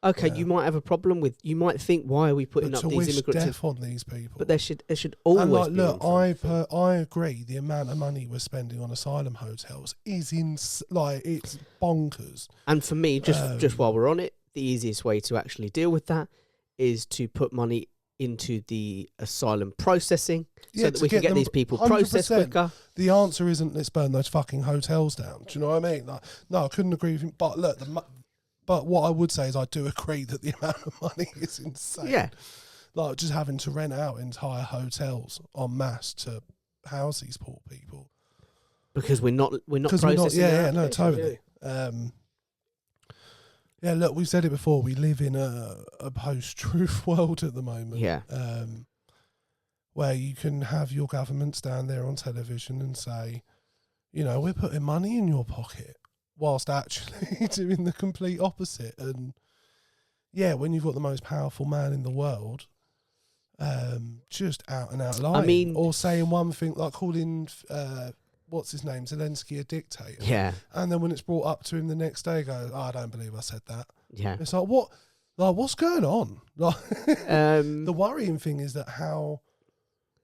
Okay, you might have a problem with. You might think, why are we putting up these immigrants? Death on these people. But there should always be. Look, I agree. The amount of money we're spending on asylum hotels is it's bonkers. And for me, just while we're on it, the easiest way to actually deal with that is to put money into the asylum processing, so that we can get these people processed quicker. The answer isn't let's burn those fucking hotels down. Do you know what I mean? No, I couldn't agree with you. But look, but what I would say is I do agree that the amount of money is insane. Yeah. Like just having to rent out entire hotels en masse to house these poor people. Because we're not processing. Totally. Yeah, look, we've said it before. We live in a post-truth world at the moment. Yeah. where you can have your government stand there on television and say, we're putting money in your pocket, whilst actually doing the complete opposite. And yeah, when you've got the most powerful man in the world, just out and out lying, or saying one thing like calling what's his name, Zelensky, a dictator. Yeah. And then when it's brought up to him the next day, go, I don't believe I said that. Yeah. It's like, what? Like, what's going on? Like, the worrying thing is that how,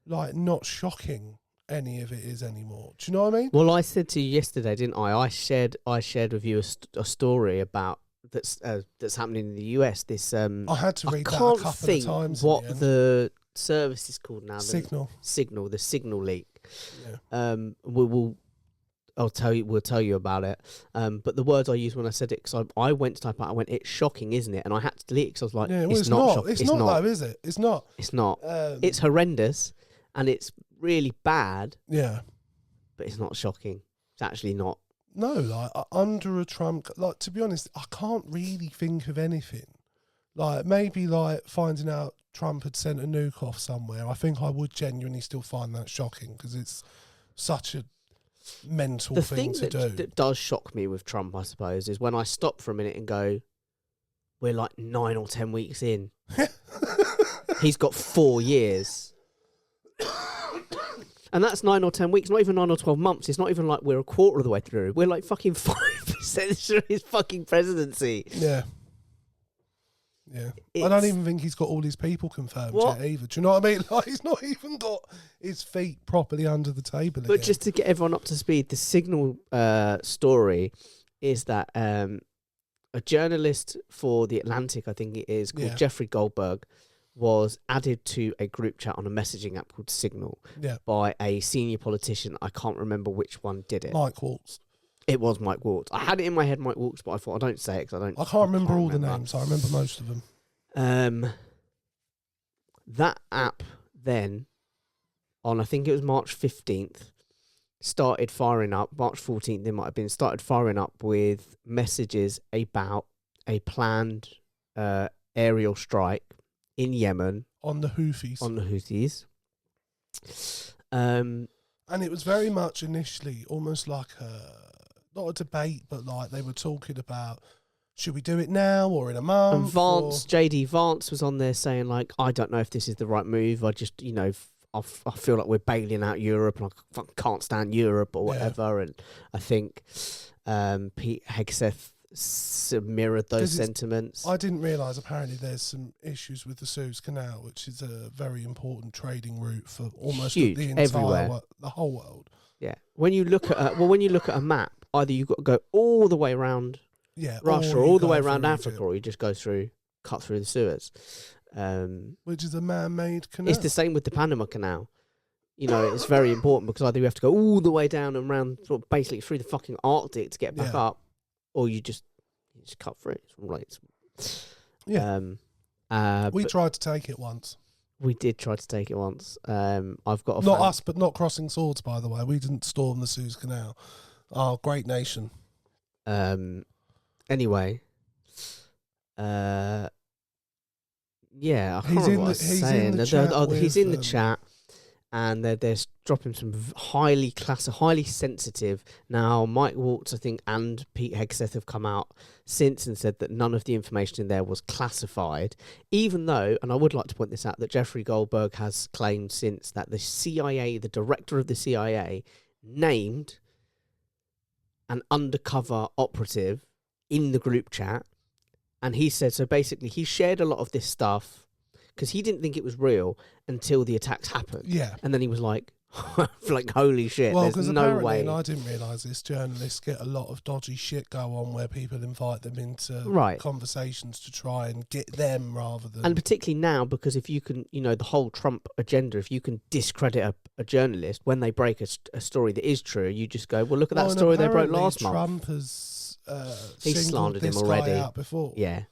like, not shocking any of it is anymore. Do you know what I mean? Well, I said to you yesterday, didn't I? I shared with you a story about that's happening in the US. This I had to read that a couple of times. What the service is called now? Signal, the Signal leak. Yeah. We'll tell you about it. But the words I used when I said it, because I went to type out, I went, "It's shocking, isn't it?" And I had to delete it because I was like, yeah, well, "It's not shocking. It's not though, is it? It's not. It's not. It's horrendous, and it's really bad. Yeah, but it's not shocking. It's actually not." No, like under a Trump, like to be honest, I can't really think of anything. Like maybe like finding out Trump had sent a nuke off somewhere. I think I would genuinely still find that shocking because it's such a mental thing to do. That does shock me with Trump, I suppose, is when I stop for a minute and go, we're like 9 or 10 weeks in. He's got 4 years. And that's 9 or 10 weeks, not even 9 or 12 months. It's not even like we're a quarter of the way through. We're like fucking 5% through his fucking presidency. Yeah. Yeah. I don't even think he's got all his people confirmed yet either. Do you know what I mean? Like, he's not even got his feet properly under the table But again. just to get everyone up to speed, the Signal story is that a journalist for The Atlantic, I think it is, called Jeffrey Goldberg, was added to a group chat on a messaging app called Signal by a senior politician. I can't remember which one did it. Mike Waltz. It was Mike Waltz. I had it in my head, Mike Waltz, but I thought I don't say it because I can't remember all the names. I remember most of them. That app then, on I think it was March 15th, started firing up. March 14th, it might have been, started firing up with messages about a planned aerial strike in Yemen on the Houthis. And it was very much initially almost like not a debate, but like they were talking about, should we do it now or in a month? And JD Vance was on there saying like, I don't know if this is the right move. I just, I feel like we're bailing out Europe and I fucking can't stand Europe or whatever. And I think Pete Hegseth mirrored those sentiments. I didn't realise apparently there's some issues with the Suez Canal, which is a very important trading route for almost the entire the whole world. Yeah. When you look at a map, either you've got to go all the way around Russia or all the way around Africa, or you just cut through the Suez. Which is a man-made canal. It's the same with the Panama Canal. It's very important because either you have to go all the way down and round, sort of basically through the fucking Arctic to get back up, or you just cut through it. We tried to take it once. We did try to take it once. I've got not us, but not crossing swords. By the way, we didn't storm the Suez Canal. Our great nation. Anyway, I can't remember what I was saying. He's in the chat. And they're dropping some highly sensitive. Now, Mike Waltz, I think, and Pete Hegseth have come out since and said that none of the information in there was classified, even though, and I would like to point this out, that Jeffrey Goldberg has claimed since that the CIA, the director of the CIA, named an undercover operative in the group chat. And he said, so basically, he shared a lot of this stuff because he didn't think it was real until the attacks happened. Yeah. And then he was like, holy shit, there's no way. And I didn't realise this, journalists get a lot of dodgy shit go on where people invite them into conversations to try and get them rather than... And particularly now, because if you can, the whole Trump agenda, if you can discredit a journalist when they break a story that is true, you just go, well, look at that story they broke last month. Trump has he's slandered him already. Out before. Yeah.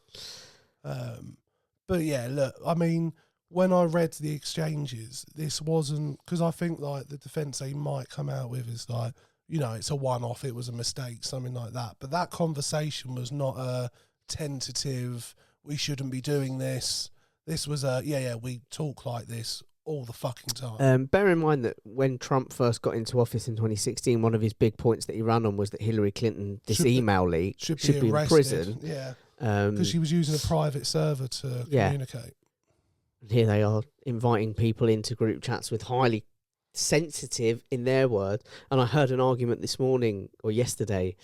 But yeah, look, I mean, when I read the exchanges, this wasn't, because I think like the defence they might come out with is like, it's a one-off, it was a mistake, something like that. But that conversation was not a tentative, we shouldn't be doing this. This was a, we talk like this all the fucking time. Bear in mind that when Trump first got into office in 2016, one of his big points that he ran on was that Hillary Clinton, email leak, should be in prison. Yeah, because she was using a private server to communicate. Here they are inviting people into group chats with highly sensitive, in their words. And I heard an argument this morning or yesterday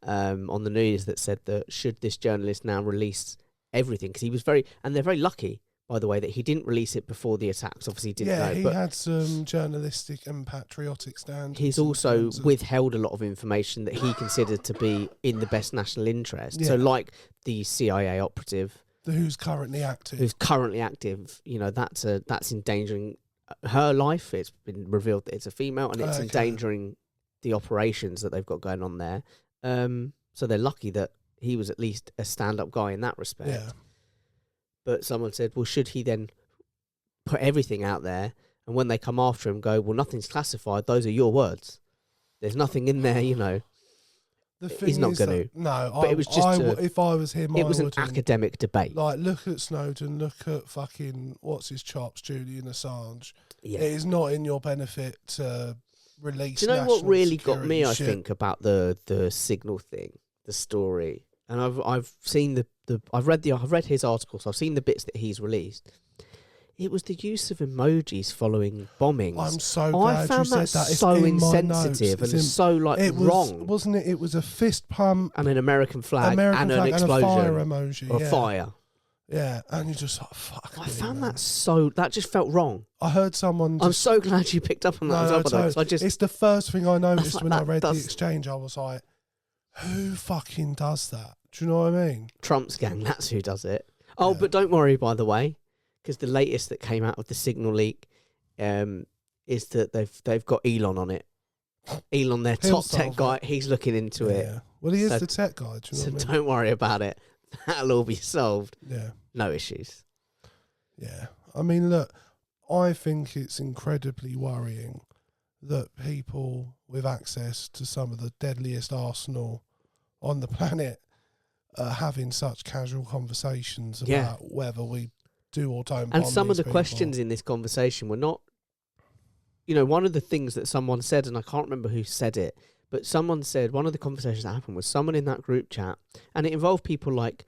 on the news that said that should this journalist now release everything, because he was and they're very lucky, by the way, that he didn't release it before the attacks. Obviously, he didn't know. Yeah, he but had some journalistic and patriotic standards. He's also withheld a lot of information that he considered to be in the best national interest. Yeah. So, like the CIA operative, who's currently active. You know, that's endangering her life. It's been revealed that it's a female, and it's endangering the operations that they've got going on there. So they're lucky that he was at least a stand-up guy in that respect. Yeah. But someone said, well, should he then put everything out there, and when they come after him, go, well, nothing's classified. Those are your words. There's nothing in there, you know. The thing He's not going to. No, but it was just if I was him, it was an academic debate. Like, look at Snowden, look at fucking what's his chops, Julian Assange. Yeah. It is not in your benefit to release. Do you know what really got me? Shit. I think about the signal thing, the story, and I've seen I've read his article, so I've seen the bits that he's released. It was the use of emojis following bombings. I'm so glad I found you said that that. so insensitive and so wrong. Wasn't it? It was a fist pump and an American flag and an explosion and a fire emoji or fire. Yeah, and you just like, fuck. I found that just felt wrong. I heard someone. I'm so glad you picked up on that as well. It's the first thing I noticed when I read the exchange. I was like, who fucking does that? Do you know what I mean? Trump's gang. That's who does it. Oh, but don't worry, by the way. Because the latest that came out of the signal leak is that they've got Elon on it. Elon, their top tech guy, he's looking into it. Yeah. Well, he is the tech guy. Do you know what I mean? Don't worry about it. That'll all be solved. Yeah. No issues. Yeah. I mean, look, I think it's incredibly worrying that people with access to some of the deadliest arsenal on the planet are having such casual conversations about whether we do or don't. And some of the questions in this conversation were not, you know, one of the things that someone said, and I can't remember who said it, but someone said one of the conversations that happened was someone in that group chat, and it involved people like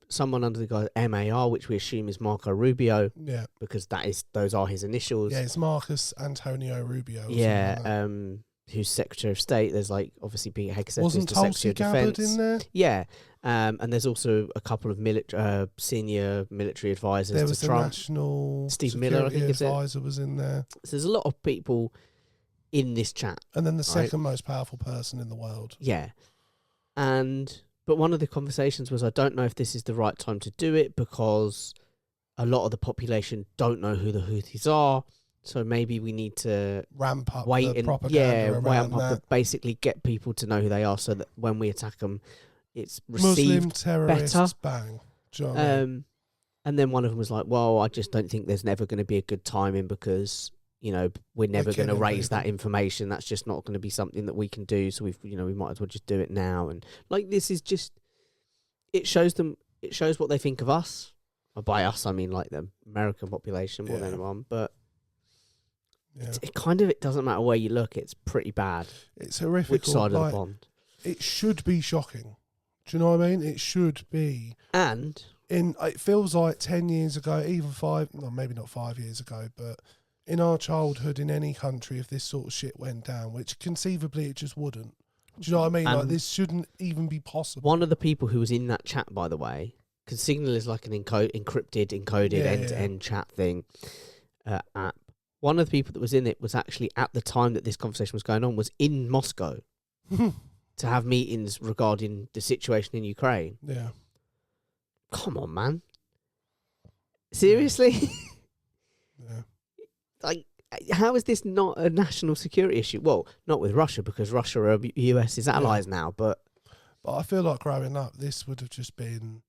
someone under the guy MAR, which we assume is Marco Rubio, because those are his initials. Yeah, it's Marcus Antonio Rubio. Yeah, who's Secretary of State. There's like obviously Pete Hegseth, who's the Tulsi Secretary of Gabbard Defense. in there? Yeah, and there's also a couple of senior military advisors there was to Trump. National Steve Miller, I think, advisor was in there. So there's a lot of people in this chat. And then the second most powerful person in the world. Yeah. But one of the conversations was, I don't know if this is the right time to do it because a lot of the population don't know who the Houthis are. So maybe we need to ramp up the propaganda basically get people to know who they are so that when we attack them, it's received Muslim terrorists, better. Bang. Do you know what I mean? And then one of them was like, well, I just don't think there's never going to be a good timing because, you know, we're never going to raise that information. That's just not going to be something that we can do. So we might as well just do it now. And like, this is just, it shows what they think of us. Or by us, I mean like the American population more than anyone. But it doesn't matter where you look. It's pretty bad. It's horrific. Which side of the pond? It should be shocking. Do you know what I mean? It should be. And it feels like 10 years ago, even maybe not 5 years ago, but in our childhood in any country, if this sort of shit went down, which conceivably it just wouldn't. Do you know what I mean? Like, this shouldn't even be possible. One of the people who was in that chat, by the way, because Signal is like an encoded end-to-end chat thing app. One of the people that was in it was actually, at the time that this conversation was going on, was in Moscow to have meetings regarding the situation in Ukraine. Yeah. Come on, man. Seriously? Yeah. Like, how is this not a national security issue? Well, not with Russia, because Russia are US's allies now, but I feel like growing up, this would have just been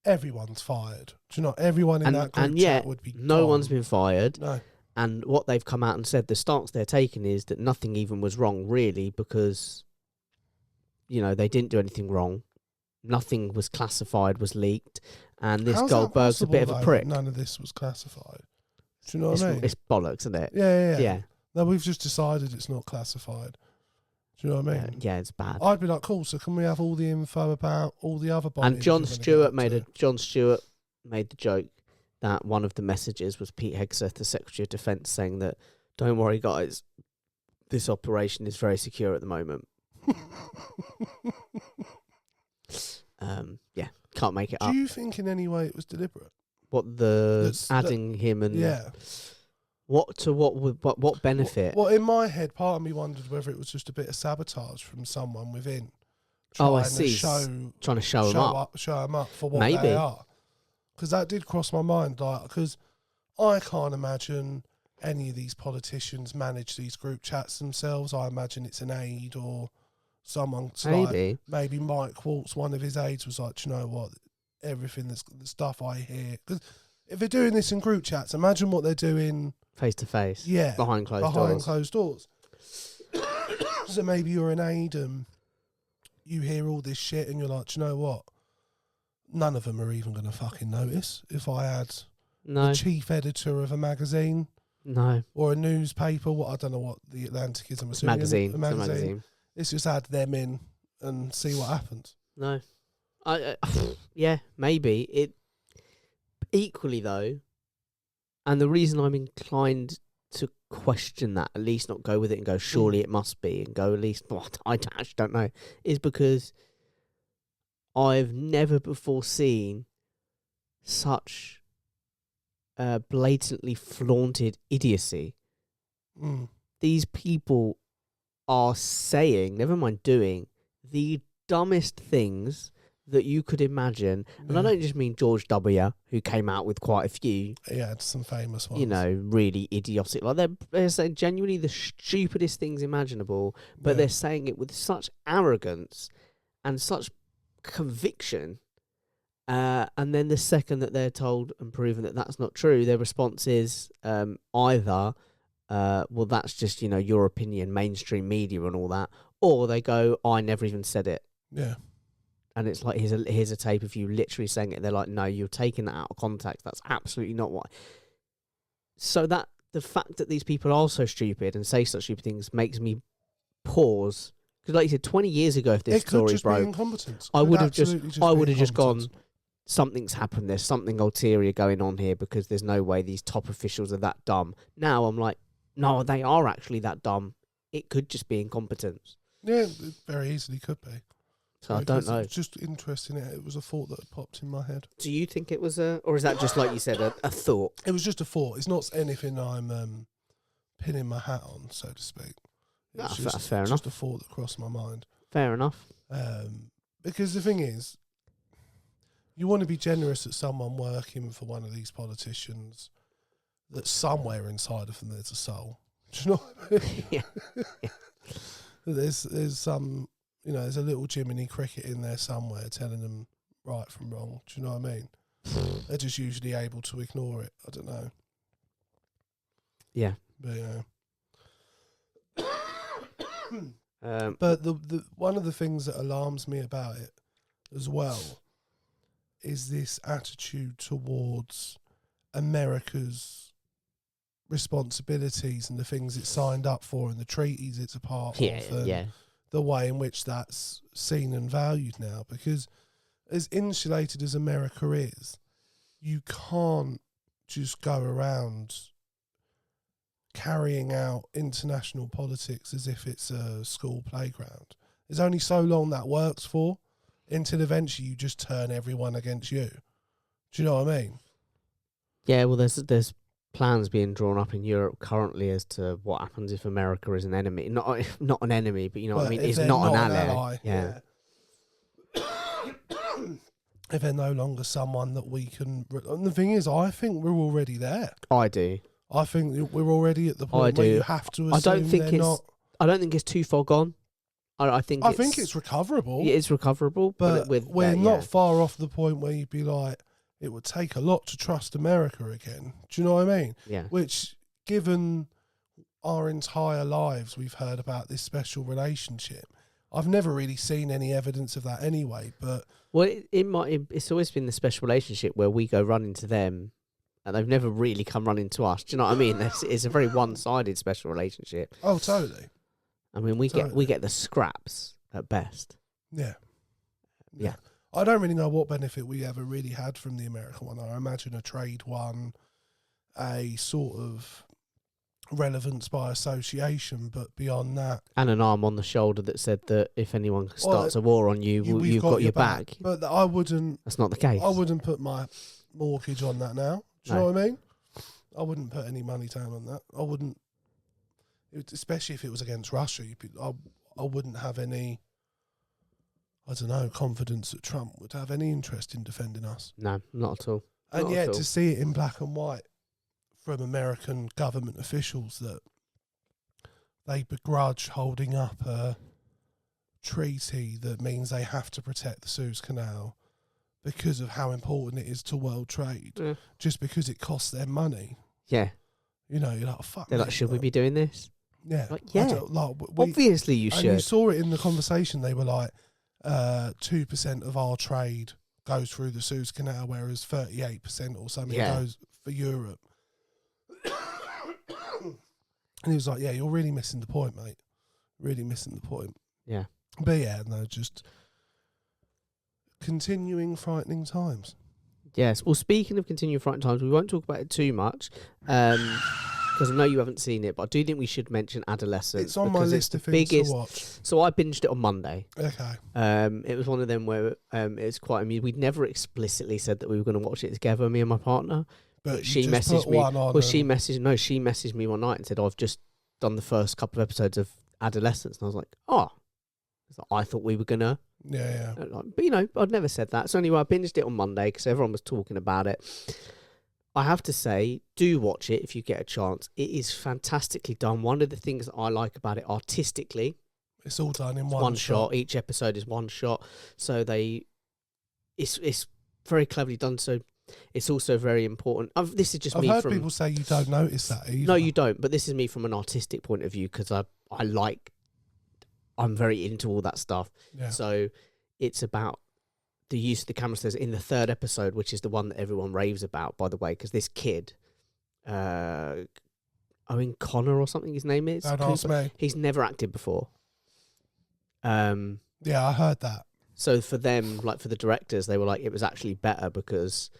everyone's fired. Do you know, everyone in that group chat would be no one's been fired. No. And what they've come out and said, the stance they're taking is that nothing even was wrong, really, because, you know, they didn't do anything wrong. Nothing was classified, was leaked, and this Goldberg's a bit of a prick. None of this was classified. Do you know what I mean? It's bollocks, isn't it? Yeah. No, we've just decided it's not classified. Do you know what I mean? Yeah, it's bad. I'd be like, cool. So can we have all the info about all the other bombings? And Jon Stewart made the joke that one of the messages was Pete Hegseth, the Secretary of Defence, saying that, "Don't worry, guys, this operation is very secure at the moment." Yeah, can't make it up. Do you think in any way it was deliberate? What adding him and what benefit? Well, in my head, part of me wondered whether it was just a bit of sabotage from someone within. I see. Trying to show him up. Show them up for what Maybe they are. Because that did cross my mind. Because I can't imagine any of these politicians manage these group chats themselves. I imagine it's an aide or someone. Maybe Mike Waltz, one of his aides, was like, "Do you know what? Everything the stuff I hear." Because if they're doing this in group chats, imagine what they're doing face to face. Yeah, behind closed doors. So maybe you're an aide and you hear all this shit and you're like, "Do you know what? None of them are even going to fucking notice if I had the chief editor of a magazine, or a newspaper. What I don't know what the Atlantic is. I'm assuming magazine. A magazine. Let's just add them in and see what happens." No, yeah, maybe it. Equally though, and the reason I'm inclined to question that, at least not go with it and go, surely it must be, and go at least, I actually don't know, is because I've never before seen such blatantly flaunted idiocy. These people are saying, never mind doing, the dumbest things that you could imagine. And I don't just mean George W., who came out with quite a few. He had some famous ones. You know, really idiotic. Like they're saying genuinely the stupidest things imaginable, but they're saying it with such arrogance and such conviction. And then the second that they're told and proven that that's not true, their response is either, well, that's just, your opinion, mainstream media and all that, or they go, I never even said it. Yeah. And it's like, here's a tape of you literally saying it. They're like, no, you're taking that out of context. That's absolutely not what. So that the fact that these people are so stupid and say such stupid things makes me pause. Because like you said, 20 years ago, if this story broke, I would have just gone, something's happened. There's something ulterior going on here because there's no way these top officials are that dumb. Now I'm like, no, they are actually that dumb. It could just be incompetence. Yeah, it very easily could be. So I don't know. It's just interesting. It was a thought that popped in my head. Do you think it was or is that just like you said, a thought? It was just a thought. It's not anything I'm pinning my hat on, so to speak. It's fair enough. Just a thought that crossed my mind. Fair enough. Because the thing is, you want to be generous at someone working for one of these politicians that somewhere inside of them there's a soul. Do you know what I mean? Yeah. There's some... there's a little Jiminy Cricket in there somewhere telling them right from wrong. Do you know what I mean? They're just usually able to ignore it. I don't know. Yeah. But, yeah. But the one of the things that alarms me about it as well is this attitude towards America's responsibilities and the things it signed up for and the treaties it's a part of. And the way in which that's seen and valued now, because as insulated as America is, you can't just go around carrying out international politics as if it's a school playground. There's only so long that works for, until eventually you just turn everyone against you. Do you know what I mean? Yeah, well, there's plans being drawn up in Europe currently as to what happens if America is an enemy. Not an enemy, but what I mean? It's not an ally. Yeah. If they're no longer someone that we can... And the thing is, I think we're already there. I do. I think we're already at the point where you have to assume I don't think it's too far gone. I think it's recoverable. It is recoverable, but we're not far off the point where you'd be like, it would take a lot to trust America again. Do you know what I mean? Yeah. Which, given our entire lives, we've heard about this special relationship. I've never really seen any evidence of that anyway. But it's always been the special relationship where we go running to them and they've never really come running to us. Do you know what I mean? It's a very one-sided special relationship. Oh, totally. I mean, we Totally. get the scraps at best. Yeah. Yeah. I don't really know what benefit we ever really had from the American one. I imagine a trade one, a sort of relevance by association, but beyond that, And an arm on the shoulder that said that if anyone starts a war on you, we've you've got your back. But I wouldn't. That's not the case. I wouldn't put my mortgage on that now. Do you know what I mean? I wouldn't put any money down on that. I wouldn't, especially if it was against Russia. I wouldn't have any, I don't know, confidence that Trump would have any interest in defending us. No, not at all. And Not at yet all. to see it in black and white from American government officials that they begrudge holding up a treaty that means they have to protect the Suez Canal because of how important it is to world trade, Yeah. just because it costs them money. Yeah. You know, you're like, oh, fuck. They're like, should we be doing this? Yeah. Like, I yeah. don't- like, Obviously you and you should. saw it in the conversation. They were like, 2% of our trade goes through the Suez Canal, whereas 38% or something goes for Europe. And he was like, yeah, you're really missing the point, mate. Really missing the point. Yeah. But yeah, no, just continuing frightening times. Yes. Well, speaking of continuing frightening times, we won't talk about it too much because I know you haven't seen it, but I do think we should mention Adolescence. It's on my because list it's of the things biggest. to watch. So I binged it on Monday. Okay. It was one of them where it's quite amusing. We'd never explicitly said that we were going to watch it together, me and my partner. But She you just messaged put me. one on Well, she and- messaged me one night and said, "I've just done the first couple of episodes of Adolescence," and I was like, "Oh." So I thought we were gonna, Yeah. but you know, I'd never said that. So anyway, I binged it on Monday because everyone was talking about it. I have to say, do watch it if you get a chance. It is fantastically done. One of the things that I like about it artistically, It's all done in one shot. Each episode is one shot, so it's very cleverly done. So it's also very important. This is just I've me heard from. people say you don't notice that either. No, you don't. But this is me from an artistic point of view because I'm very into all that stuff. Yeah. So it's about the use of the camera. Says in the third episode, which is the one that everyone raves about, by the way, because this kid, Owen Connor or something his name is. Don't ask me. He's never acted before. Yeah, I heard that. So for them, like for the directors, they were like, it was actually better because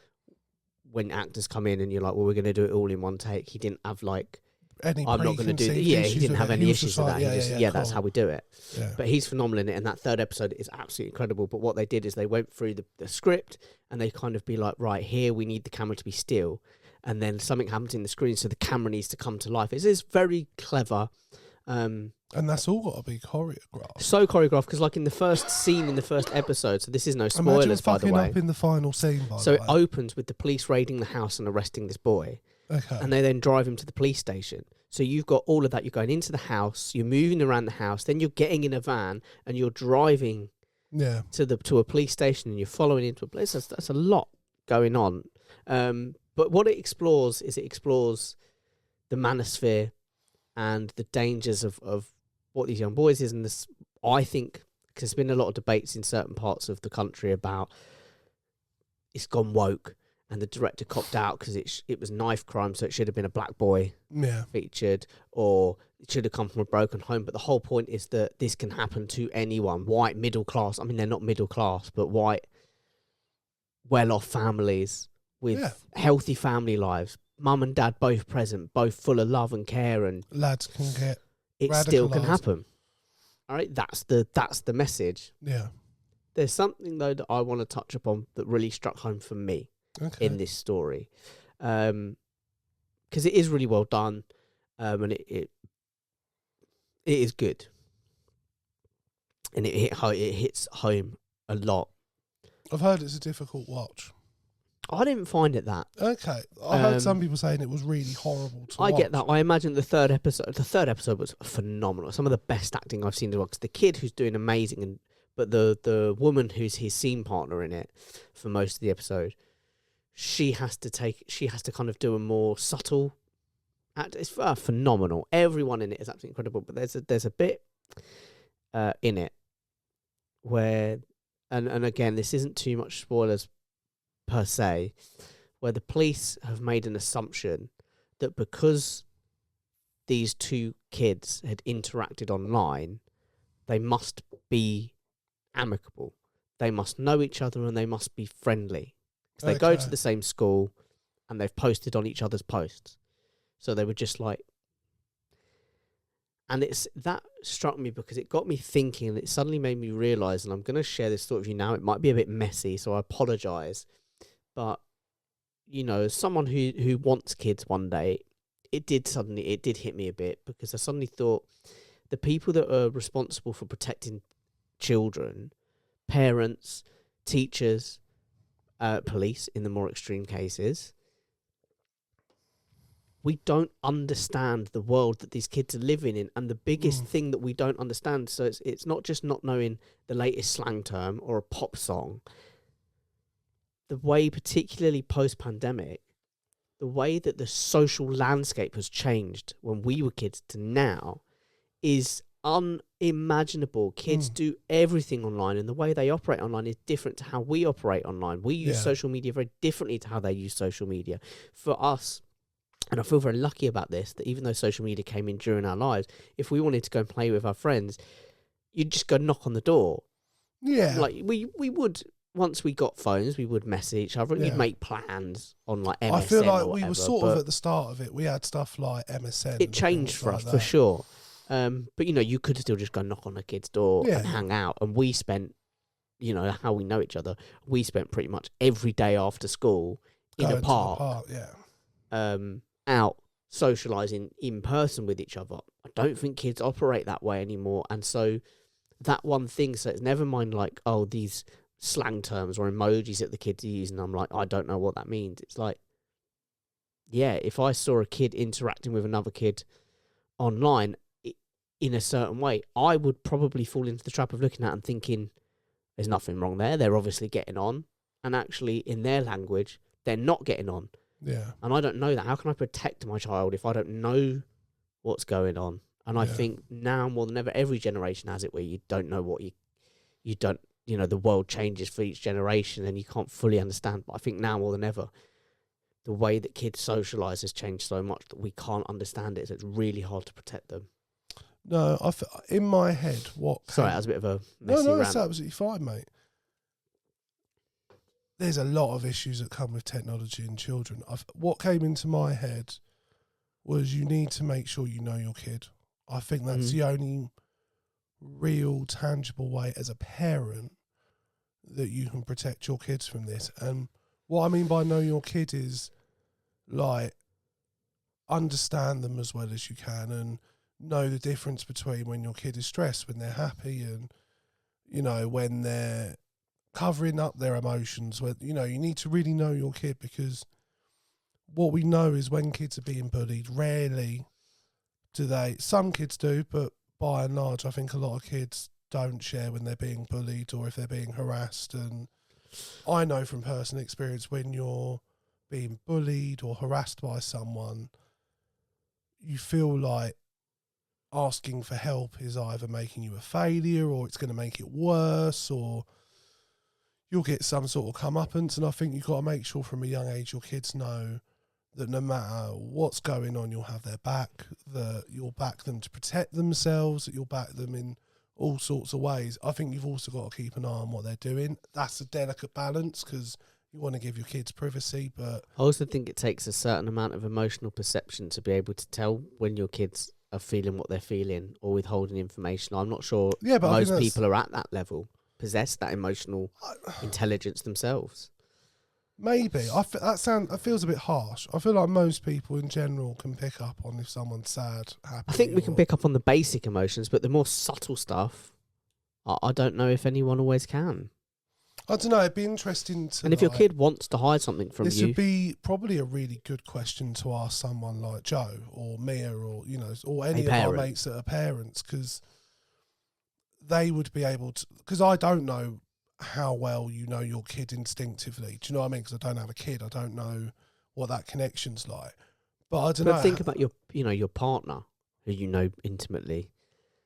when actors come in and you're like, well, we're going to do it all in one take. He didn't have like, Any I'm not going to do that. preconceived Yeah, he issues didn't with have it. any He was issues just with like, that. He just, that's cool. how we do it. Yeah. But he's phenomenal in it, and that third episode is absolutely incredible. But what they did is they went through the script and they kind of be like, right, here we need the camera to be still, and then something happens in the screen, so the camera needs to come to life. It is very clever. And that's all got to be choreographed. So choreographed, because like in the first scene in the first episode, so this is no Imagine spoilers, by the fucking way. up in the final scene, by So the it way. opens with the police raiding the house and arresting this boy. Okay. And they then drive him to the police station. So you've got all of that. You're going into the house, you're moving around the house, then you're getting in a van and you're driving Yeah. to a police station and you're following into a place. That's a lot going on. But what it explores the manosphere and the dangers of what these young boys is. And this, I think, because there's been a lot of debates in certain parts of the country about it's gone woke. And the director copped out because it was knife crime, so it should have been a black boy Yeah. featured, or it should have come from a broken home. But the whole point is that this can happen to anyone, white, middle class. I mean, they're not middle class, but white, well-off families with healthy family lives. Mum and dad both present, both full of love and care, and Lads can get. it still can radicalised. happen. All right, that's the message. Yeah. There's something though that I want to touch upon that really struck home for me. Okay. In this story, because it is really well done, and it is good, and it hits home a lot. I've heard it's a difficult watch. I didn't find it that. Okay. I heard some people saying it was really horrible to watch. I get that. I imagine the third episode was phenomenal. Some of the best acting I've seen as well. Because the kid who's doing amazing, but the woman who's his scene partner in it for most of the episode. She has to kind of do a more subtle act. It's phenomenal. Everyone in it is absolutely incredible. But there's a bit in it where, and again, this isn't too much spoilers per se, where the police have made an assumption that because these two kids had interacted online, they must be amicable. They must know each other and they must be friendly. 'Cause they go to the same school and they've posted on each other's posts. So they were just like... And that struck me because it got me thinking, and it suddenly made me realise, and I'm going to share this thought with you now. It might be a bit messy, so I apologise. But, you know, as someone who wants kids one day, it did hit me a bit, because I suddenly thought the people that are responsible for protecting children, parents, teachers, police in the more extreme cases, we don't understand the world that these kids are living in. And the biggest thing that we don't understand, so it's not just not knowing the latest slang term or a pop song. The way, particularly post-pandemic, the way that the social landscape has changed when we were kids to now is unimaginable. Kids do everything online, and the way they operate online is different to how we operate online. We use social media very differently to how they use social media. For us, and I feel very lucky about this, that even though social media came in during our lives, if we wanted to go and play with our friends, you'd just go knock on the door. Yeah. Like, we would, once we got phones, we would message each other, and you'd make plans on, like, MSN. I feel like or we were sort of at the start of it. We had stuff like MSN. It changed for us, for sure. But, you know, you could still just go knock on a kid's door and hang out. And we spent, you know, how we know each other, we spent pretty much every day after school in a park. Out socialising in person with each other. I don't think kids operate that way anymore. And so that one thing, so it's never mind like, oh, these slang terms or emojis that the kids are using, I'm like, I don't know what that means. It's like, yeah, if I saw a kid interacting with another kid online in a certain way, I would probably fall into the trap of looking at and thinking, there's nothing wrong there. They're obviously getting on. And actually, in their language, they're not getting on. Yeah. And I don't know that. How can I protect my child if I don't know what's going on? And I think now more than ever, every generation has it where you don't know what you don't, you know, the world changes for each generation and you can't fully understand. But I think now more than ever, the way that kids socialise has changed so much that we can't understand it. So it's really hard to protect them. No, in my head, Sorry, that was a bit of a messy No, rant. that's absolutely fine, mate. There's a lot of issues that come with technology and children. What came into my head was you need to make sure you know your kid. I think that's the only real tangible way as a parent that you can protect your kids from this. And what I mean by know your kid is like understand them as well as you can and know the difference between when your kid is stressed, when they're happy, and, you know, when they're covering up their emotions. Where, you know, you need to really know your kid, because what we know is when kids are being bullied, rarely do they. Some kids do, but by and large, I think a lot of kids don't share when they're being bullied or if they're being harassed. And I know from personal experience, when you're being bullied or harassed by someone, you feel like asking for help is either making you a failure or it's going to make it worse, or you'll get some sort of comeuppance. And I think you've got to make sure from a young age your kids know that no matter what's going on, you'll have their back, that you'll back them to protect themselves, that you'll back them in all sorts of ways. I think you've also got to keep an eye on what they're doing. That's a delicate balance, because you want to give your kids privacy, but I also think it takes a certain amount of emotional perception to be able to tell when your kids are feeling what they're feeling or withholding information. I'm not sure but most people are at that level, possess that emotional intelligence themselves. Maybe. That feels a bit harsh. I feel like most people in general can pick up on if someone's sad, happy. I think we can pick up on the basic emotions, but the more subtle stuff, I don't know if anyone always can. I don't know, it'd be interesting to... And if your kid wants to hide something from this you... would be probably a really good question to ask someone like Joe or Mia or, you know, or any of our mates that are parents, because they would be able to... Because I don't know how well you know your kid instinctively. Do you know what I mean? Because I don't have a kid. I don't know what that connection's like. But I don't know. But think about your partner, who you know intimately.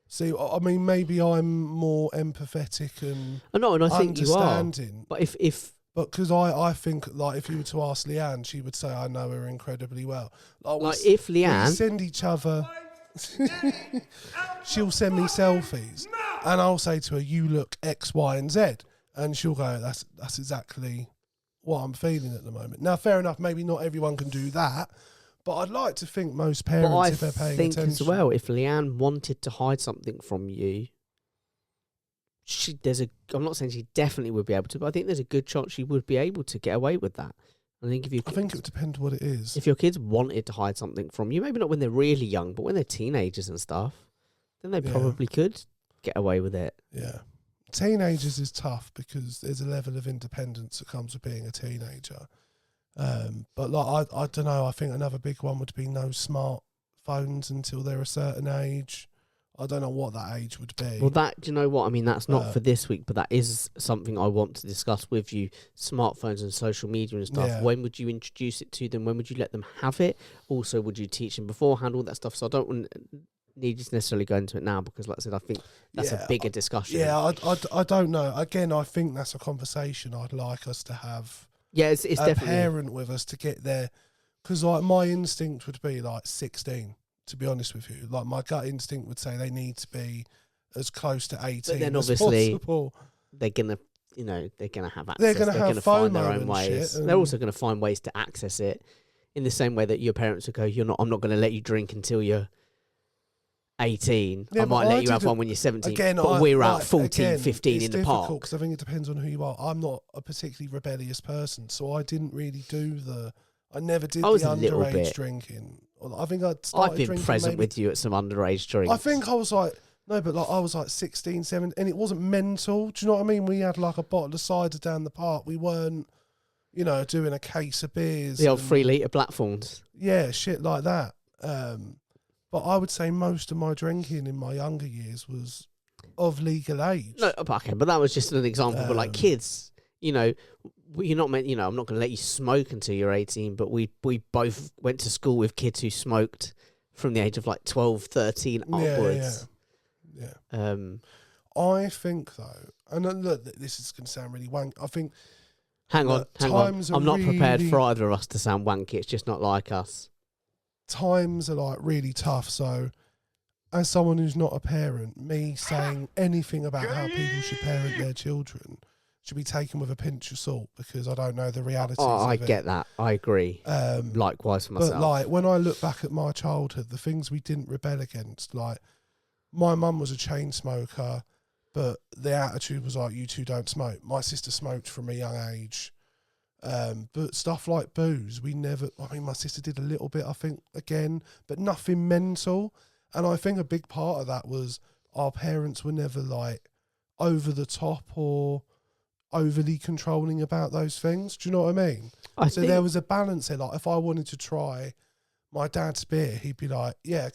See, I mean, maybe I'm more empathetic and I think you are. understanding. But if But because I think, like, if you were to ask Leanne, she would say, I know her incredibly well. Like, if we Leanne... send each other... she'll send me selfies. And I'll say to her, you look X, Y, and Z. And she'll go, that's exactly what I'm feeling at the moment. Now, fair enough, maybe not everyone can do that. But I'd like to think most parents, if they're paying attention... But I think as well, if Leanne wanted to hide something from you... I'm not saying she definitely would be able to, but I think there's a good chance she would be able to get away with that. I think I think it would depend what it is. If your kids wanted to hide something from you, maybe not when they're really young, but when they're teenagers and stuff, then they probably could get away with it. Yeah. Teenagers is tough because there's a level of independence that comes with being a teenager. But like I don't know, I think another big one would be no smartphones until they're a certain age. I don't know what that age would be. Well, do you know what? I mean, that's not for this week, but that is something I want to discuss with you, smartphones and social media and stuff. Yeah. When would you introduce it to them? When would you let them have it? Also, would you teach them beforehand, all that stuff? So I don't need you to necessarily go into it now because, like I said, I think that's a bigger discussion. Yeah, I don't know. Again, I think that's a conversation I'd like us to have. Yeah, it's definitely... parent with us to get there. Because like, my instinct would be like 16. To be honest with you, like my gut instinct would say they need to be as close to 18 but then as obviously possible. They're gonna have access. They're gonna find their own and ways. shit, they're also gonna find ways to access it in the same way that your parents would go, I'm not gonna let you drink until you're 18. Yeah, I might let you have one when you're 17. Again, but we're out 14, again, 15 in the park. Because I think it depends on who you are. I'm not a particularly rebellious person, so I didn't really I never did the underage drinking. I think I've been present with you at some underage drinks. I think I was like, no, but like I was like 16, 17, and it wasn't mental. Do you know what I mean? We had like a bottle of cider down the park. We weren't, doing a case of beers. The old 3 litre Blackthorns. Yeah, shit like that. But I would say most of my drinking in my younger years was of legal age. No, okay, but that was just an example. But like kids, you're not meant, I'm not going to let you smoke until you're 18, but we both went to school with kids who smoked from the age of like 12, 13 upwards. Yeah. I think though, and look, this is going to sound really wank. I think. Hang on. I'm not prepared for either of us to sound wanky. It's just not like us. Times are like really tough. So, as someone who's not a parent, me saying anything about how people should parent their children should be taken with a pinch of salt because I don't know the realities of it. I get that. I agree. Likewise for myself. But like when I look back at my childhood, the things we didn't rebel against, like my mum was a chain smoker, but the attitude was like, you two don't smoke. My sister smoked from a young age. But stuff like booze, my sister did a little bit, I think, again, but nothing mental. And I think a big part of that was our parents were never like over the top or overly controlling about those things. Do you know what I mean? So there was a balance there. Like if I wanted to try my dad's beer, he'd be like, yeah,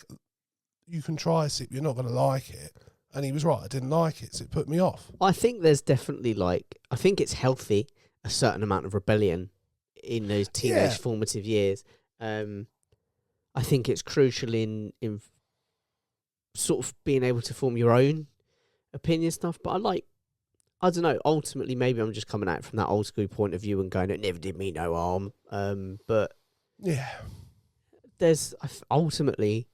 you can try a sip, you're not going to like it. And he was right, I didn't like it, so it put me off. I think there's definitely I think it's healthy, a certain amount of rebellion in those teenage formative years. I think it's crucial in sort of being able to form your own opinion stuff, but I don't know, ultimately maybe I'm just coming at it from that old school point of view and going, it never did me no harm. But yeah, there's ultimately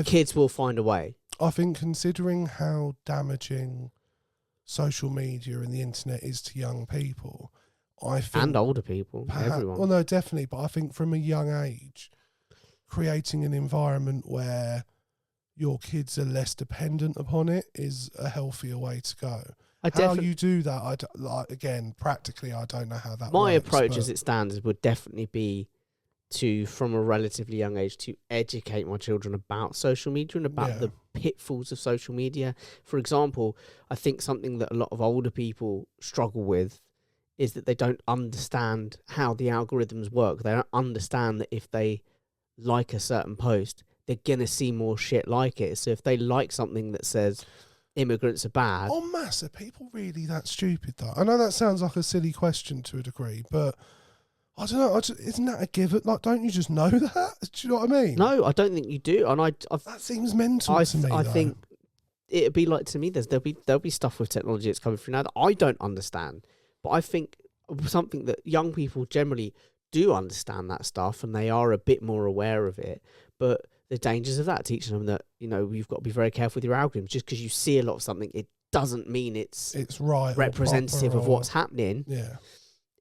kids will find a way. I think considering how damaging social media and the internet is to young people, I think... And older people, everyone. Well, no, definitely, but I think from a young age, creating an environment where your kids are less dependent upon it is a healthier way to go. How you do that, again, practically, I don't know how that My works, approach as it stands would definitely be to, from a relatively young age, to educate my children about social media and about the pitfalls of social media. For example, I think something that a lot of older people struggle with is that they don't understand how the algorithms work. They don't understand that if they like a certain post, they're going to see more shit like it. So if they like something that says immigrants are bad... Oh, mass, are people really that stupid, though? I know that sounds like a silly question to a degree, but... I don't know. Isn't that a given? Like, don't you just know that? Do you know what I mean? No, I don't think you do. And that seems mental to me. I think it'd be like, to me, there'll be stuff with technology that's coming through now that I don't understand. But I think something that young people generally do understand that stuff, and they are a bit more aware of it. But the dangers of that, teaching them that, you know, you've got to be very careful with your algorithms. Just because you see a lot of something, it doesn't mean it's right, representative of what's happening. Yeah.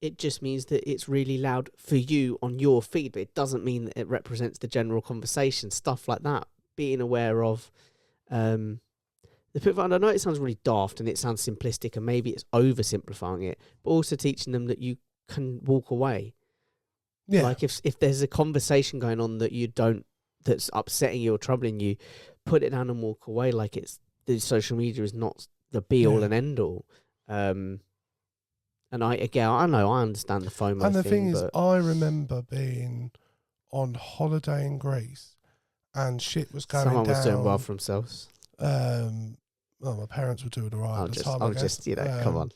It just means that it's really loud for you on your feed, but it doesn't mean that it represents the general conversation, stuff like that. Being aware of the people. I know it sounds really daft and it sounds simplistic, and maybe it's oversimplifying it, but also teaching them that you can walk away. Yeah. Like if there's a conversation going on that's upsetting you or troubling you, put it down and walk away. Like the social media is not the be all and end all. And I know I understand the FOMO And the thing is, I remember being on holiday in Greece, and shit was going down. Someone was doing well for themselves. Well, my parents were doing all right at the time. I'll just, come on.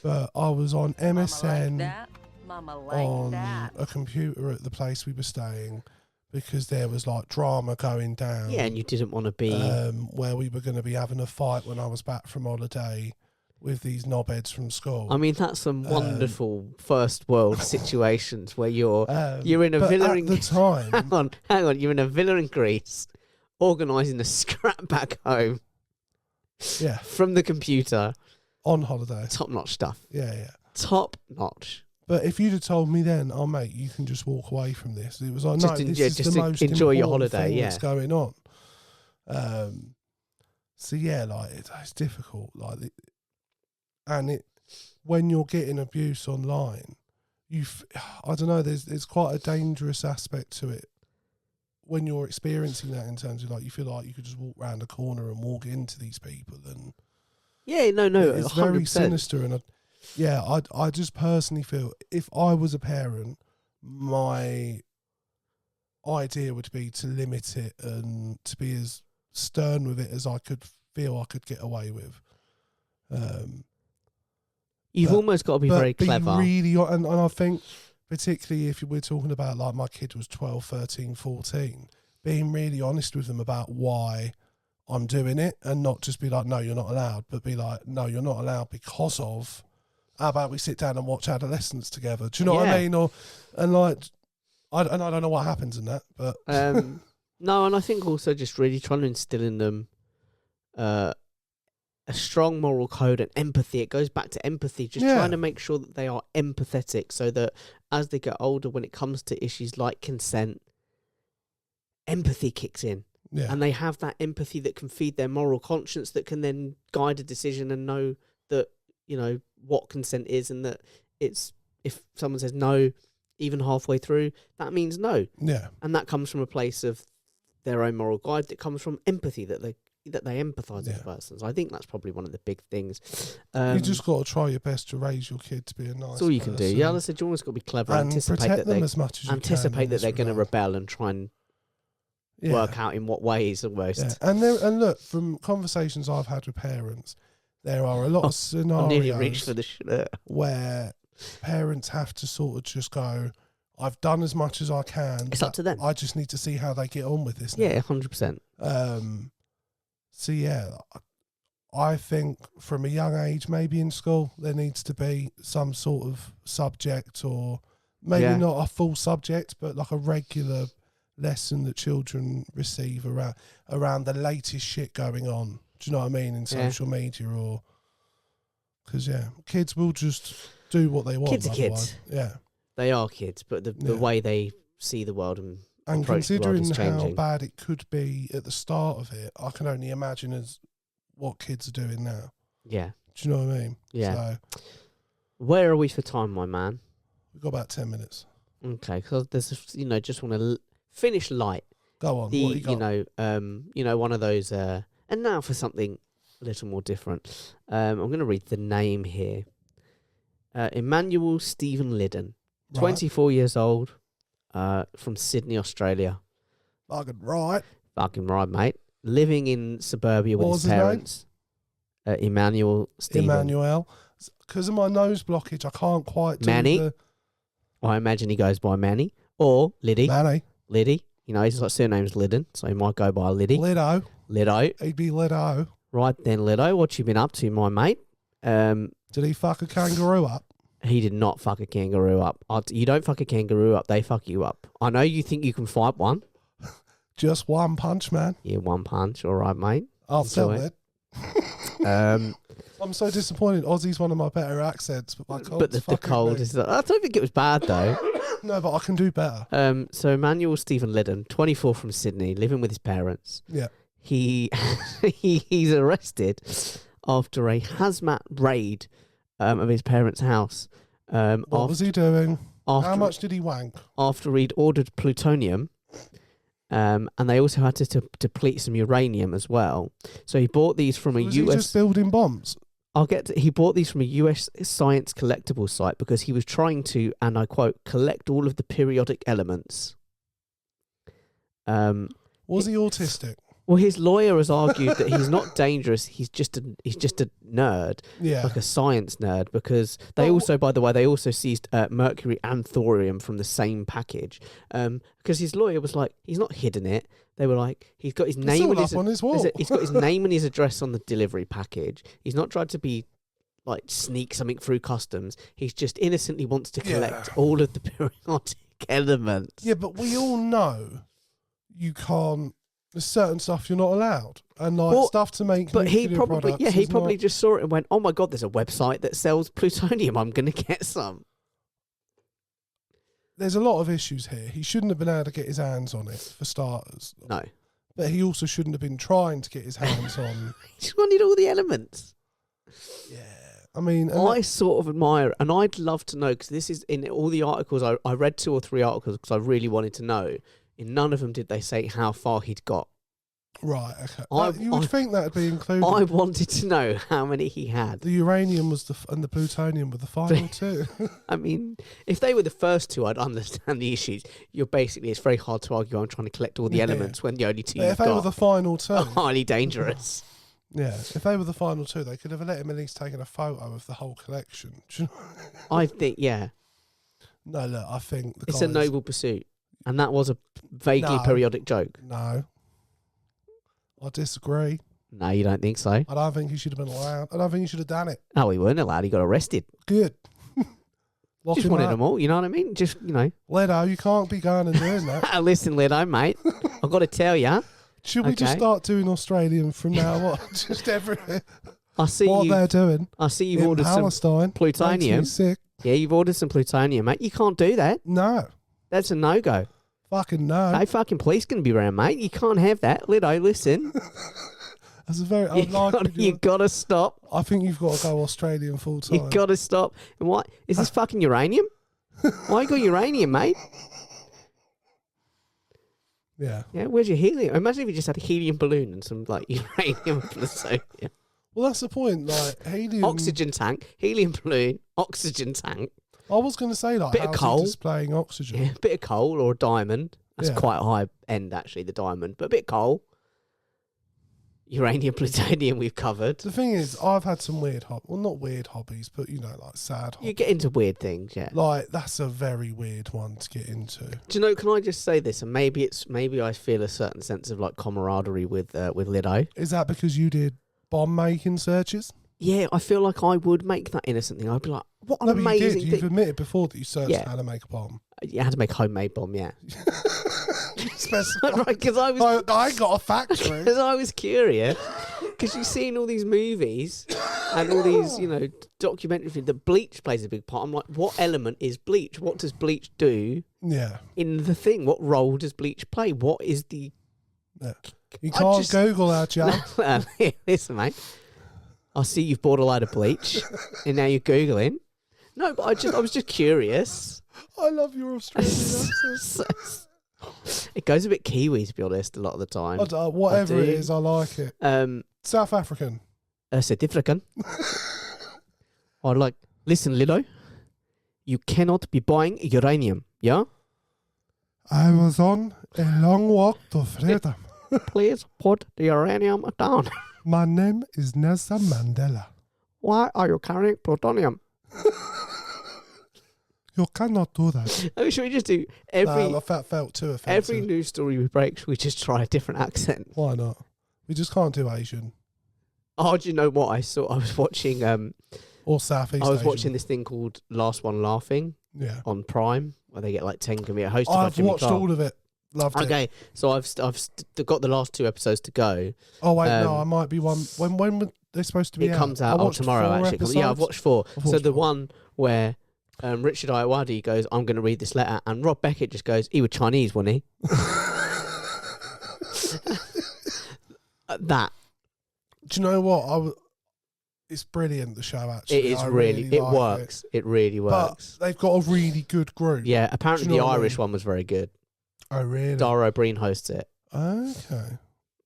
But I was on MSN Mama like on that. a computer at the place we were staying, because there was like drama going down. Yeah, and you didn't want to be where we were going to be having a fight when I was back from holiday with these knobheads from school. I mean, that's some wonderful first world situations where you're in a villa at the time. hang on, you're in a villa in Greece, organising a scrap back home. Yeah. From the computer. On holiday. Top notch stuff. Yeah. Top notch. But if you'd have told me then, oh mate, you can just walk away from this. It was like, just the most enjoy your important holiday. thing Yeah. that's going on. So yeah, like it's difficult. Like, when you're getting abuse online, I don't know. There's quite a dangerous aspect to it when you're experiencing that, in terms of like you feel like you could just walk around a corner and walk into these people, and it's 100%. Very sinister. And I just personally feel if I was a parent, my idea would be to limit it and to be as stern with it as I could feel I could get away with. You've almost got to be very clever. Really, and I think particularly if we're talking about like my kid was 12, 13, 14, being really honest with them about why I'm doing it, and not just be like, no, you're not allowed, but be like, no, you're not allowed because of, how about we sit down and watch Adolescence together? Do you know what I mean? I don't know what happens in that, but no, and I think also just really trying to instill in them a strong moral code and empathy. It goes back to empathy, just trying to make sure that they are empathetic, so that as they get older, when it comes to issues like consent, empathy kicks in. Yeah. And they have that empathy that can feed their moral conscience, that can then guide a decision and know that, you know, what consent is, and that it's, if someone says no, even halfway through, that means no. Yeah. And that comes from a place of their own moral guide, that comes from empathy, that they empathise with the person. So I think that's probably one of the big things. You just got to try your best to raise your kid to be a nice That's all you can do. Yeah, I said, you always got to be clever and anticipate that them as much as you anticipate that they're going to rebel and try and work out in what ways almost. Yeah. And look, from conversations I've had with parents, there are a lot of scenarios I nearly reached for the shirt, where parents have to sort of just go, I've done as much as I can. It's up to them. I just need to see how they get on with this now. Yeah, 100%. So yeah, I think from a young age, maybe in school, there needs to be some sort of subject, or maybe not a full subject, but like a regular lesson that children receive around the latest shit going on. Do you know what I mean? In social media, or because kids will just do what they want. Kids are kids. Yeah, they are kids, but the way they see the world and considering the world is how bad it could be at the start of it, I can only imagine as what kids are doing now. Yeah, do you know what I mean? Yeah. So, where are we for time, my man? We've got about 10 minutes. Okay, because there's just want to finish light. Go on. What you got? One of those. And now for something a little more different. I'm going to read the name here. Emmanuel Stephen Liddon, 24 years old, from Sydney, Australia. Fucking right, mate. Living in suburbia with his parents. Emmanuel Stephen. Emmanuel. Because of my nose blockage, I can't quite do Manny. I imagine he goes by Manny or Liddy. Manny. Liddy. You know, his surname's Liddon, so he might go by Liddy. Liddo. He'd be Liddo. Right then, Liddo, what you been up to, my mate? Did he fuck a kangaroo up? He did not fuck a kangaroo up. You don't fuck a kangaroo up, they fuck you up. I know you think you can fight one. Just one punch, man. Yeah, one punch. All right, mate. I'll tell Enjoy it. I'm so disappointed. Aussie's one of my better accents, but my cold. But the cold is. I don't think it was bad though. No, but I can do better. So Emmanuel Stephen Liddon, 24 from Sydney, living with his parents. Yeah. He's arrested after a hazmat raid of his parents' house. What was he doing? How much did he wank? After he'd ordered plutonium. And they also had to deplete some uranium as well. So he bought these from a US. Was he just building bombs? He bought these from a US science collectible site because he was trying to, and I quote, collect all of the periodic elements. Was he autistic? Well, his lawyer has argued that he's not dangerous. He's just a nerd, like a science nerd. Because they by the way, they also seized mercury and thorium from the same package. Because his lawyer was like, he's not hidden it. They were like, he's got his name on his wall. He's got his name and his address on the delivery package. He's not tried to be like sneak something through customs. He's just innocently wants to collect all of the periodic elements. Yeah, but we all know you can't. There's certain stuff you're not allowed, and stuff to make. But he probably just saw it and went, "Oh my god, there's a website that sells plutonium. I'm going to get some." There's a lot of issues here. He shouldn't have been able to get his hands on it, for starters. No, but he also shouldn't have been trying to get his hands on. He just wanted all the elements. Yeah, I mean, I sort of admire, and I'd love to know because this is in all the articles. I read 2 or 3 articles because I really wanted to know. In none of them did they say how far he'd got. Right, okay. You would think that would be included. I wanted to know how many he had. The uranium was and the plutonium were the final 2. I mean, if they were the first 2, I'd understand the issues. It's very hard to argue I'm trying to collect all the elements when the only 2 you've if they were the final 2. Are highly dangerous. Yeah, if they were the final 2, they could have let him at least taken a photo of the whole collection. I think, yeah. No, look, I think it's a noble pursuit. And that was a vaguely periodic joke. No. I disagree. No, you don't think so? I don't think he should have been allowed. I don't think he should have done it. Oh, he weren't allowed. He got arrested. Good. Just wanted them all, you know what I mean? Just, Ledo, you can't be going and doing that. Listen, Ledo, mate. I've got to tell you. Should we just start doing Australian from now on? Just everywhere. They're doing. I see you've ordered some plutonium. Sick. Yeah, you've ordered some plutonium, mate. You can't do that. No. That's a no-go. Fucking no. Hey, fucking police going to be around, mate. You can't have that. Lido, listen. That's a very... You got to stop. I think you've got to go Australian full time. You got to stop. And what? Is this fucking uranium? Why you got uranium, mate? Yeah. Yeah, where's your helium? Imagine if you just had a helium balloon and some, uranium plutonium. Well, that's the point. Helium... Oxygen tank, helium balloon, oxygen tank. I was going to say, bit of coal, displaying oxygen. Yeah, a bit of coal or a diamond. That's quite high end, actually, the diamond. But a bit of coal. Uranium, plutonium, we've covered. The thing is, I've had some weird not weird hobbies, but, sad hobbies. You get into weird things, yeah. That's a very weird one to get into. Do you know, can I just say this? And maybe I feel a certain sense of, camaraderie with Lido. Is that because you did bomb-making searches? Yeah, I feel like I would make that innocent thing. I'd be like, what an amazing thing. You've admitted before that you searched how to make a bomb. You had to make a homemade bomb, yeah. Right, because I got a factory. Because I was curious. Because you've seen all these movies and all these, documentaries. The bleach plays a big part. I'm like, what element is bleach? What does bleach do in the thing? What role does bleach play? What is the... Yeah. You can't Google that, Jack. Listen, mate. I see you've bought a load of bleach and now you're Googling. No, but I was just curious. I love your Australian accent. It goes a bit Kiwi, to be honest, a lot of the time. Whatever it is, I like it. South African. South African. Listen, Lido, you cannot be buying uranium, yeah? I was on a long walk to freedom. Please put the uranium down. My name is Nelson Mandela. Why are you carrying plutonium? You cannot do that. Oh, should we just do every... No, I felt too offensive. Every news story we break, should we just try a different accent? Why not? We just can't do Asian. Oh, do you know what? I was watching... Or Southeast I was Asian. watching this thing called Last One Laughing Yeah. on Prime, where they get like 10 comedians hosted by I've Jimmy watched Clark. all of it. Loved it. Okay, so I've got the last 2 episodes to go. Oh wait, no, Um, I might be one. When were they supposed to be It out? comes I out watched tomorrow. 4 Actually, episodes. yeah, I've watched 4. I've So watched the 4. one where Richard Ayoade goes, "I'm going to read this letter," and Rob Beckett just goes, "He was Chinese, wasn't he?" That Do you know what? It's brilliant. The show actually. it is I really it like works. It really works. But they've got a really good group. Yeah, apparently Do you the know what I Irish mean? one was very good. Oh really? Dara O'Brien hosts it, Okay.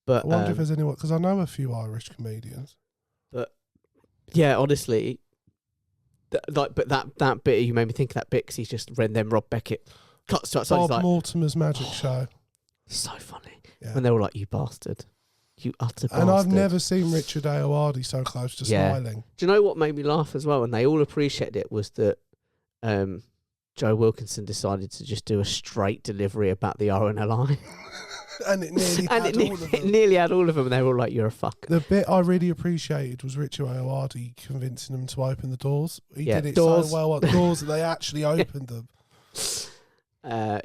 but I wonder if there's anyone because I know a few Irish comedians. yeah, honestly, but that bit you made me think of that bit because he's just read them Rob Beckett cuts to outside. Bob He's like, Mortimer's Magic Show. so funny. Yeah. When they were like, "You bastard, you utter bastard." And I've never seen Richard Ayoade so close to Yeah. smiling. Do you know what made me laugh as well? And they all appreciated it was that Joe Wilkinson decided to just do a straight delivery about the RNLI. And it nearly And had all of it them. nearly had all of them, and they were all like, "You're a fucker." The bit I really appreciated was Richard Ayoade convincing them to open the doors. He Yeah, did it doors. so well at the doors that they actually opened them. No,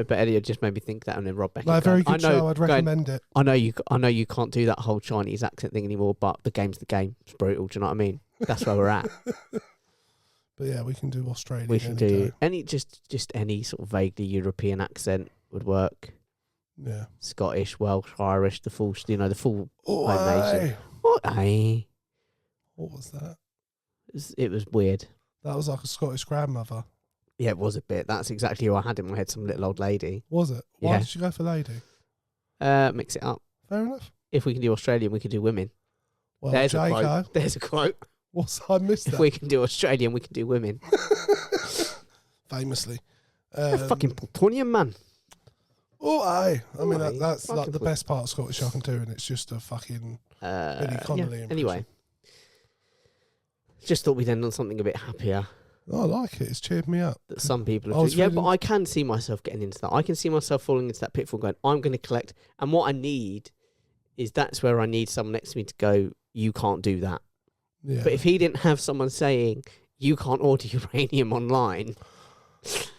but Elliot just made me think that, and then Rob Beckett. No, very going, good show. I'd recommend it. I know you can't do that whole Chinese accent thing anymore, but the game's the game. It's brutal. Do you know what I mean? That's where we're at. But yeah, we can do Australian. We can any do day. any just any sort of vaguely European accent would work. Yeah. Scottish, Welsh, Irish, the full. Oh, Nation. aye. What? Aye. What was that? It was weird. That was like a Scottish grandmother. Yeah, it was a bit. That's exactly who I had in my head. Some little old lady. Was it? Why Yeah. did you go for lady? Mix it up. Fair enough. If we can do Australian, we can do women. Well, There's a Jaco, quote. There's a quote. I missed If that. we can do Australian, we can do women. Famously. Fucking plutonium, man. Oh, aye. I mean, Aye. that's like Fucking the best part of Scottish I can do, and it's just a fucking Billy Connolly impression. Anyway, just thought we'd end on something a bit happier I like it. It's cheered me up. that some people I have. was Yeah, feeling- but I can see myself getting into that. I can see myself falling into that pitfall going, I'm going to collect. And what I need is that's where I need someone next to me to go, you can't do that. Yeah. But if he didn't have someone saying, you can't order uranium online.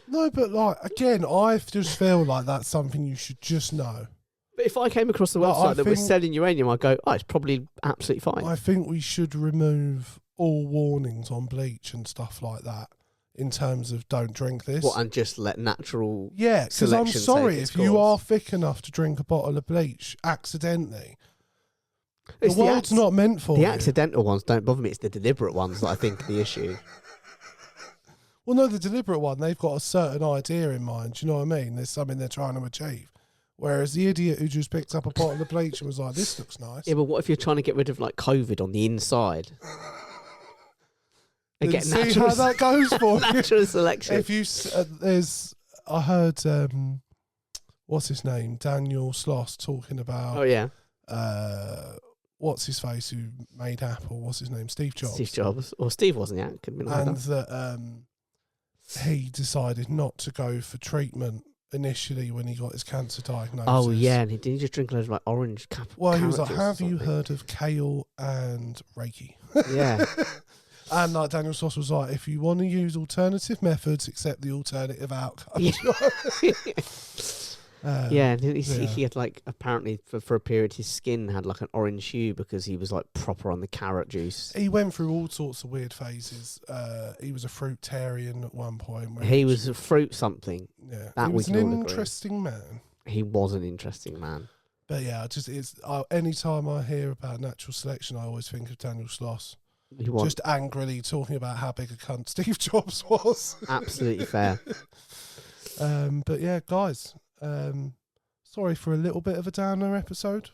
No, but like again, I just feel like that's something you should just know. But if I came across the Well, I website that was think- selling uranium, I'd go, oh, it's probably absolutely fine. I think we should remove all warnings on bleach and stuff like that in terms of don't drink this. What, and just let natural. Yeah, because I'm selection sorry take its if you course. are thick enough to drink a bottle of bleach accidentally. It's the world's not meant for The you. accidental ones don't bother me. It's the deliberate ones that I think are the issue. Well, no, the deliberate one, they've got a certain idea in mind. Do you know what I mean? There's something they're trying to achieve. Whereas the idiot who just picked up a bottle of bleach and was like, this looks nice. Yeah, but what if you're trying to get rid of like COVID on the inside? Then Again, see how that goes for you. natural selection. If you, I heard, what's his name? Daniel Sloss talking about, Oh yeah, what's his face who made Apple? What's his name? Steve Jobs. Steve Jobs or Steve wasn't it? Could have been And either. that he decided not to go for treatment initially when he got his cancer diagnosis. Oh yeah, and did he just drink loads of like orange cap? Well, he was like, carrot juice or have you something?" heard of kale and Reiki? Yeah, And like Daniel Sloss was like, if you want to use alternative methods, accept the alternative outcome. Yeah. Yeah, and yeah. he had like apparently for a period his skin had like an orange hue because he was like proper on the carrot juice. He went through all sorts of weird phases. He was a fruitarian at one point. Where He was a fruit something. yeah, that he we was an can all agree. interesting man. He was an interesting man. But yeah, any time I hear about natural selection, I always think of Daniel Sloss. He was Just angrily talking about how big a cunt Steve Jobs was. absolutely fair. But yeah, guys, sorry for a little bit of a downer episode.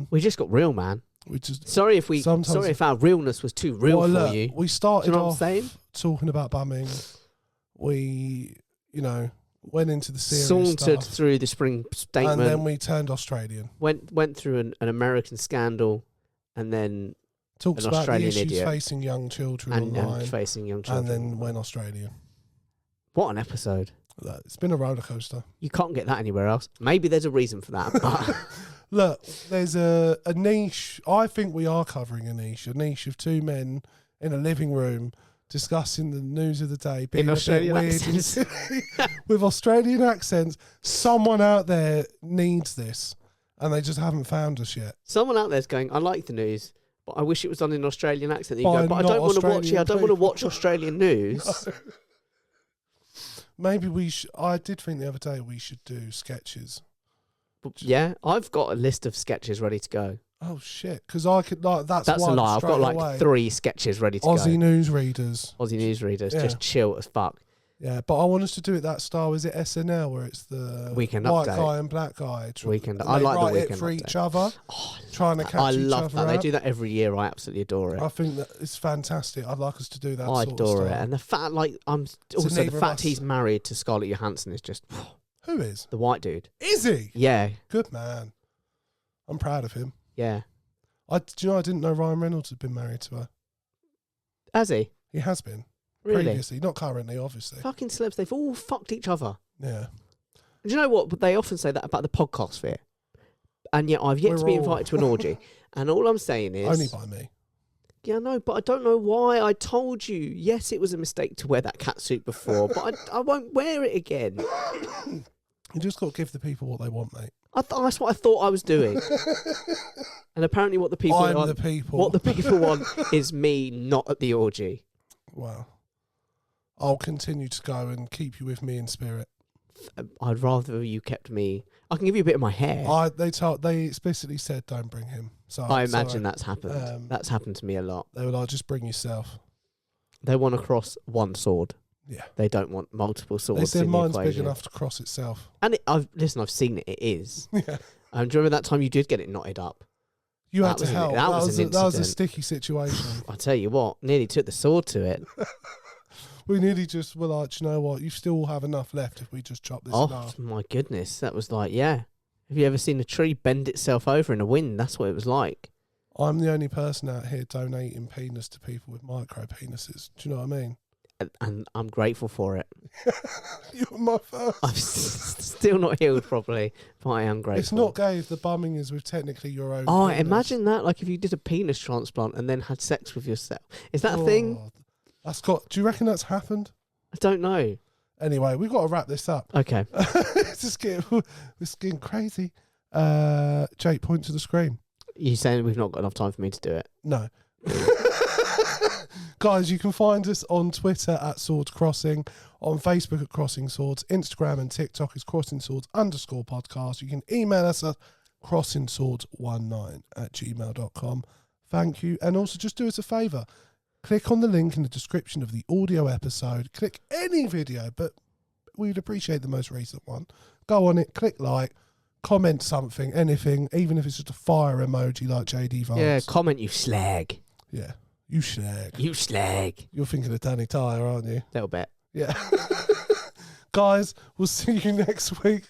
We just got real, man. We just Sorry if Sometimes- sorry if our realness was too real well, for look, you. we Do started you know what I'm off saying? talking about bumming. We, went into the serious Sauntered stuff, through the spring statement. and then we turned Australian. went through an American scandal, and then Talked An about Australian the issues idiot. facing young children and online, facing young and children. then went Australian. What an episode! Look, it's been a roller coaster. You can't get that anywhere else. Maybe there's a reason for that, but Look, there's a niche. I think we are covering a niche of two men in a living room discussing the news of the day, being In a Australian bit weird and accents. silly with Australian accents. Someone out there needs this, and they just haven't found us yet. Someone out there's going, I like the news, but I wish it was done in an Australian accent. You By go, but I not don't want to watch it. Australian I don't want to people." watch Australian news. Maybe we should. I did think the other day we should do sketches. But yeah, I've got a list of sketches ready to go. Oh shit! Because I could like that's a one lie. I've got straight like away. 3 sketches ready to Aussie go. newsreaders. Aussie newsreaders, Yeah. just chill as fuck. Yeah, but I want us to do it that style. Is it SNL where it's the Weekend white Update. guy and black guy? Weekend- and I they like the write Weekend it for Update. each other, Oh, trying to catch I each love other that. They out. do that every year. I absolutely adore it. I think that it's fantastic. I'd like us to do that. I sort of adore it. style. And the fact, like, also the neither of fact us- he's married to Scarlett Johansson is just Who is? the white dude. Is he? Yeah, Good man. I'm proud of him. yeah. Do you know I didn't know Ryan Reynolds had been married to her. Has he? He has been Really? previously, not currently, obviously. Fucking celebs, they've all fucked each other. Yeah. Do you know what? But they often say that about the podcast sphere. And yet I've yet to be We're all- invited to an orgy. And all I'm saying is... Only by me. Yeah, I know, but I don't know why I told you. Yes, it was a mistake to wear that catsuit before, but I won't wear it again. You just got to give the people what they want, mate. That's what I thought I was doing. And apparently what the people I'm want, the people. what the people want is me not at the orgy. Well, I'll continue to go and keep you with me in spirit. I'd rather you kept me. I can give you a bit of my hair. They explicitly said don't bring him. So I I'm imagine sorry. that's happened. That's happened to me a lot. They were like, just bring yourself. They want to cross one sword. Yeah. They don't want multiple They swords said in the mine's big equation. enough to cross itself. And I've seen it. It is. Yeah. Do you remember that time you did get it knotted up? You That had to was an- help. that was an that was a incident. sticky situation. I tell you what, nearly took the sword to it. We nearly just were like, you know what? You still have enough left if we just chop this in Oh half. my goodness, that was like, yeah. Have you ever seen a tree bend itself over in a wind? That's what it was like. I'm the only person out here donating penis to people with micro penises. Do you know what I mean? And I'm grateful for it. You're my first. I'm still not healed properly, but I am grateful. It's not gay if the bumming is with technically your own. Oh, penis. imagine that! Like if you did a penis transplant and then had sex with yourself. Is that a thing? Oh, that's got. Do you reckon that's happened? I don't know. Anyway, we've got to wrap this up. Okay. It's getting crazy. Jake, point to the screen. You saying we've not got enough time for me to do it? No. Guys, you can find us on Twitter at Swords Crossing, on Facebook at Crossing Swords, Instagram and TikTok is CrossingSwords_podcast. You can email us at CrossingSwords19@gmail.com. Thank you. And also just do us a favour. Click on the link in the description of the audio episode. Click any video, but we'd appreciate the most recent one. Go on it, click like, comment something, anything, even if it's just a fire emoji like JD Vance. Yeah, comment you slag. Yeah. You slag. You slag. You're thinking of Danny Tyre, aren't you? Little bit. Yeah. Guys, we'll see you next week.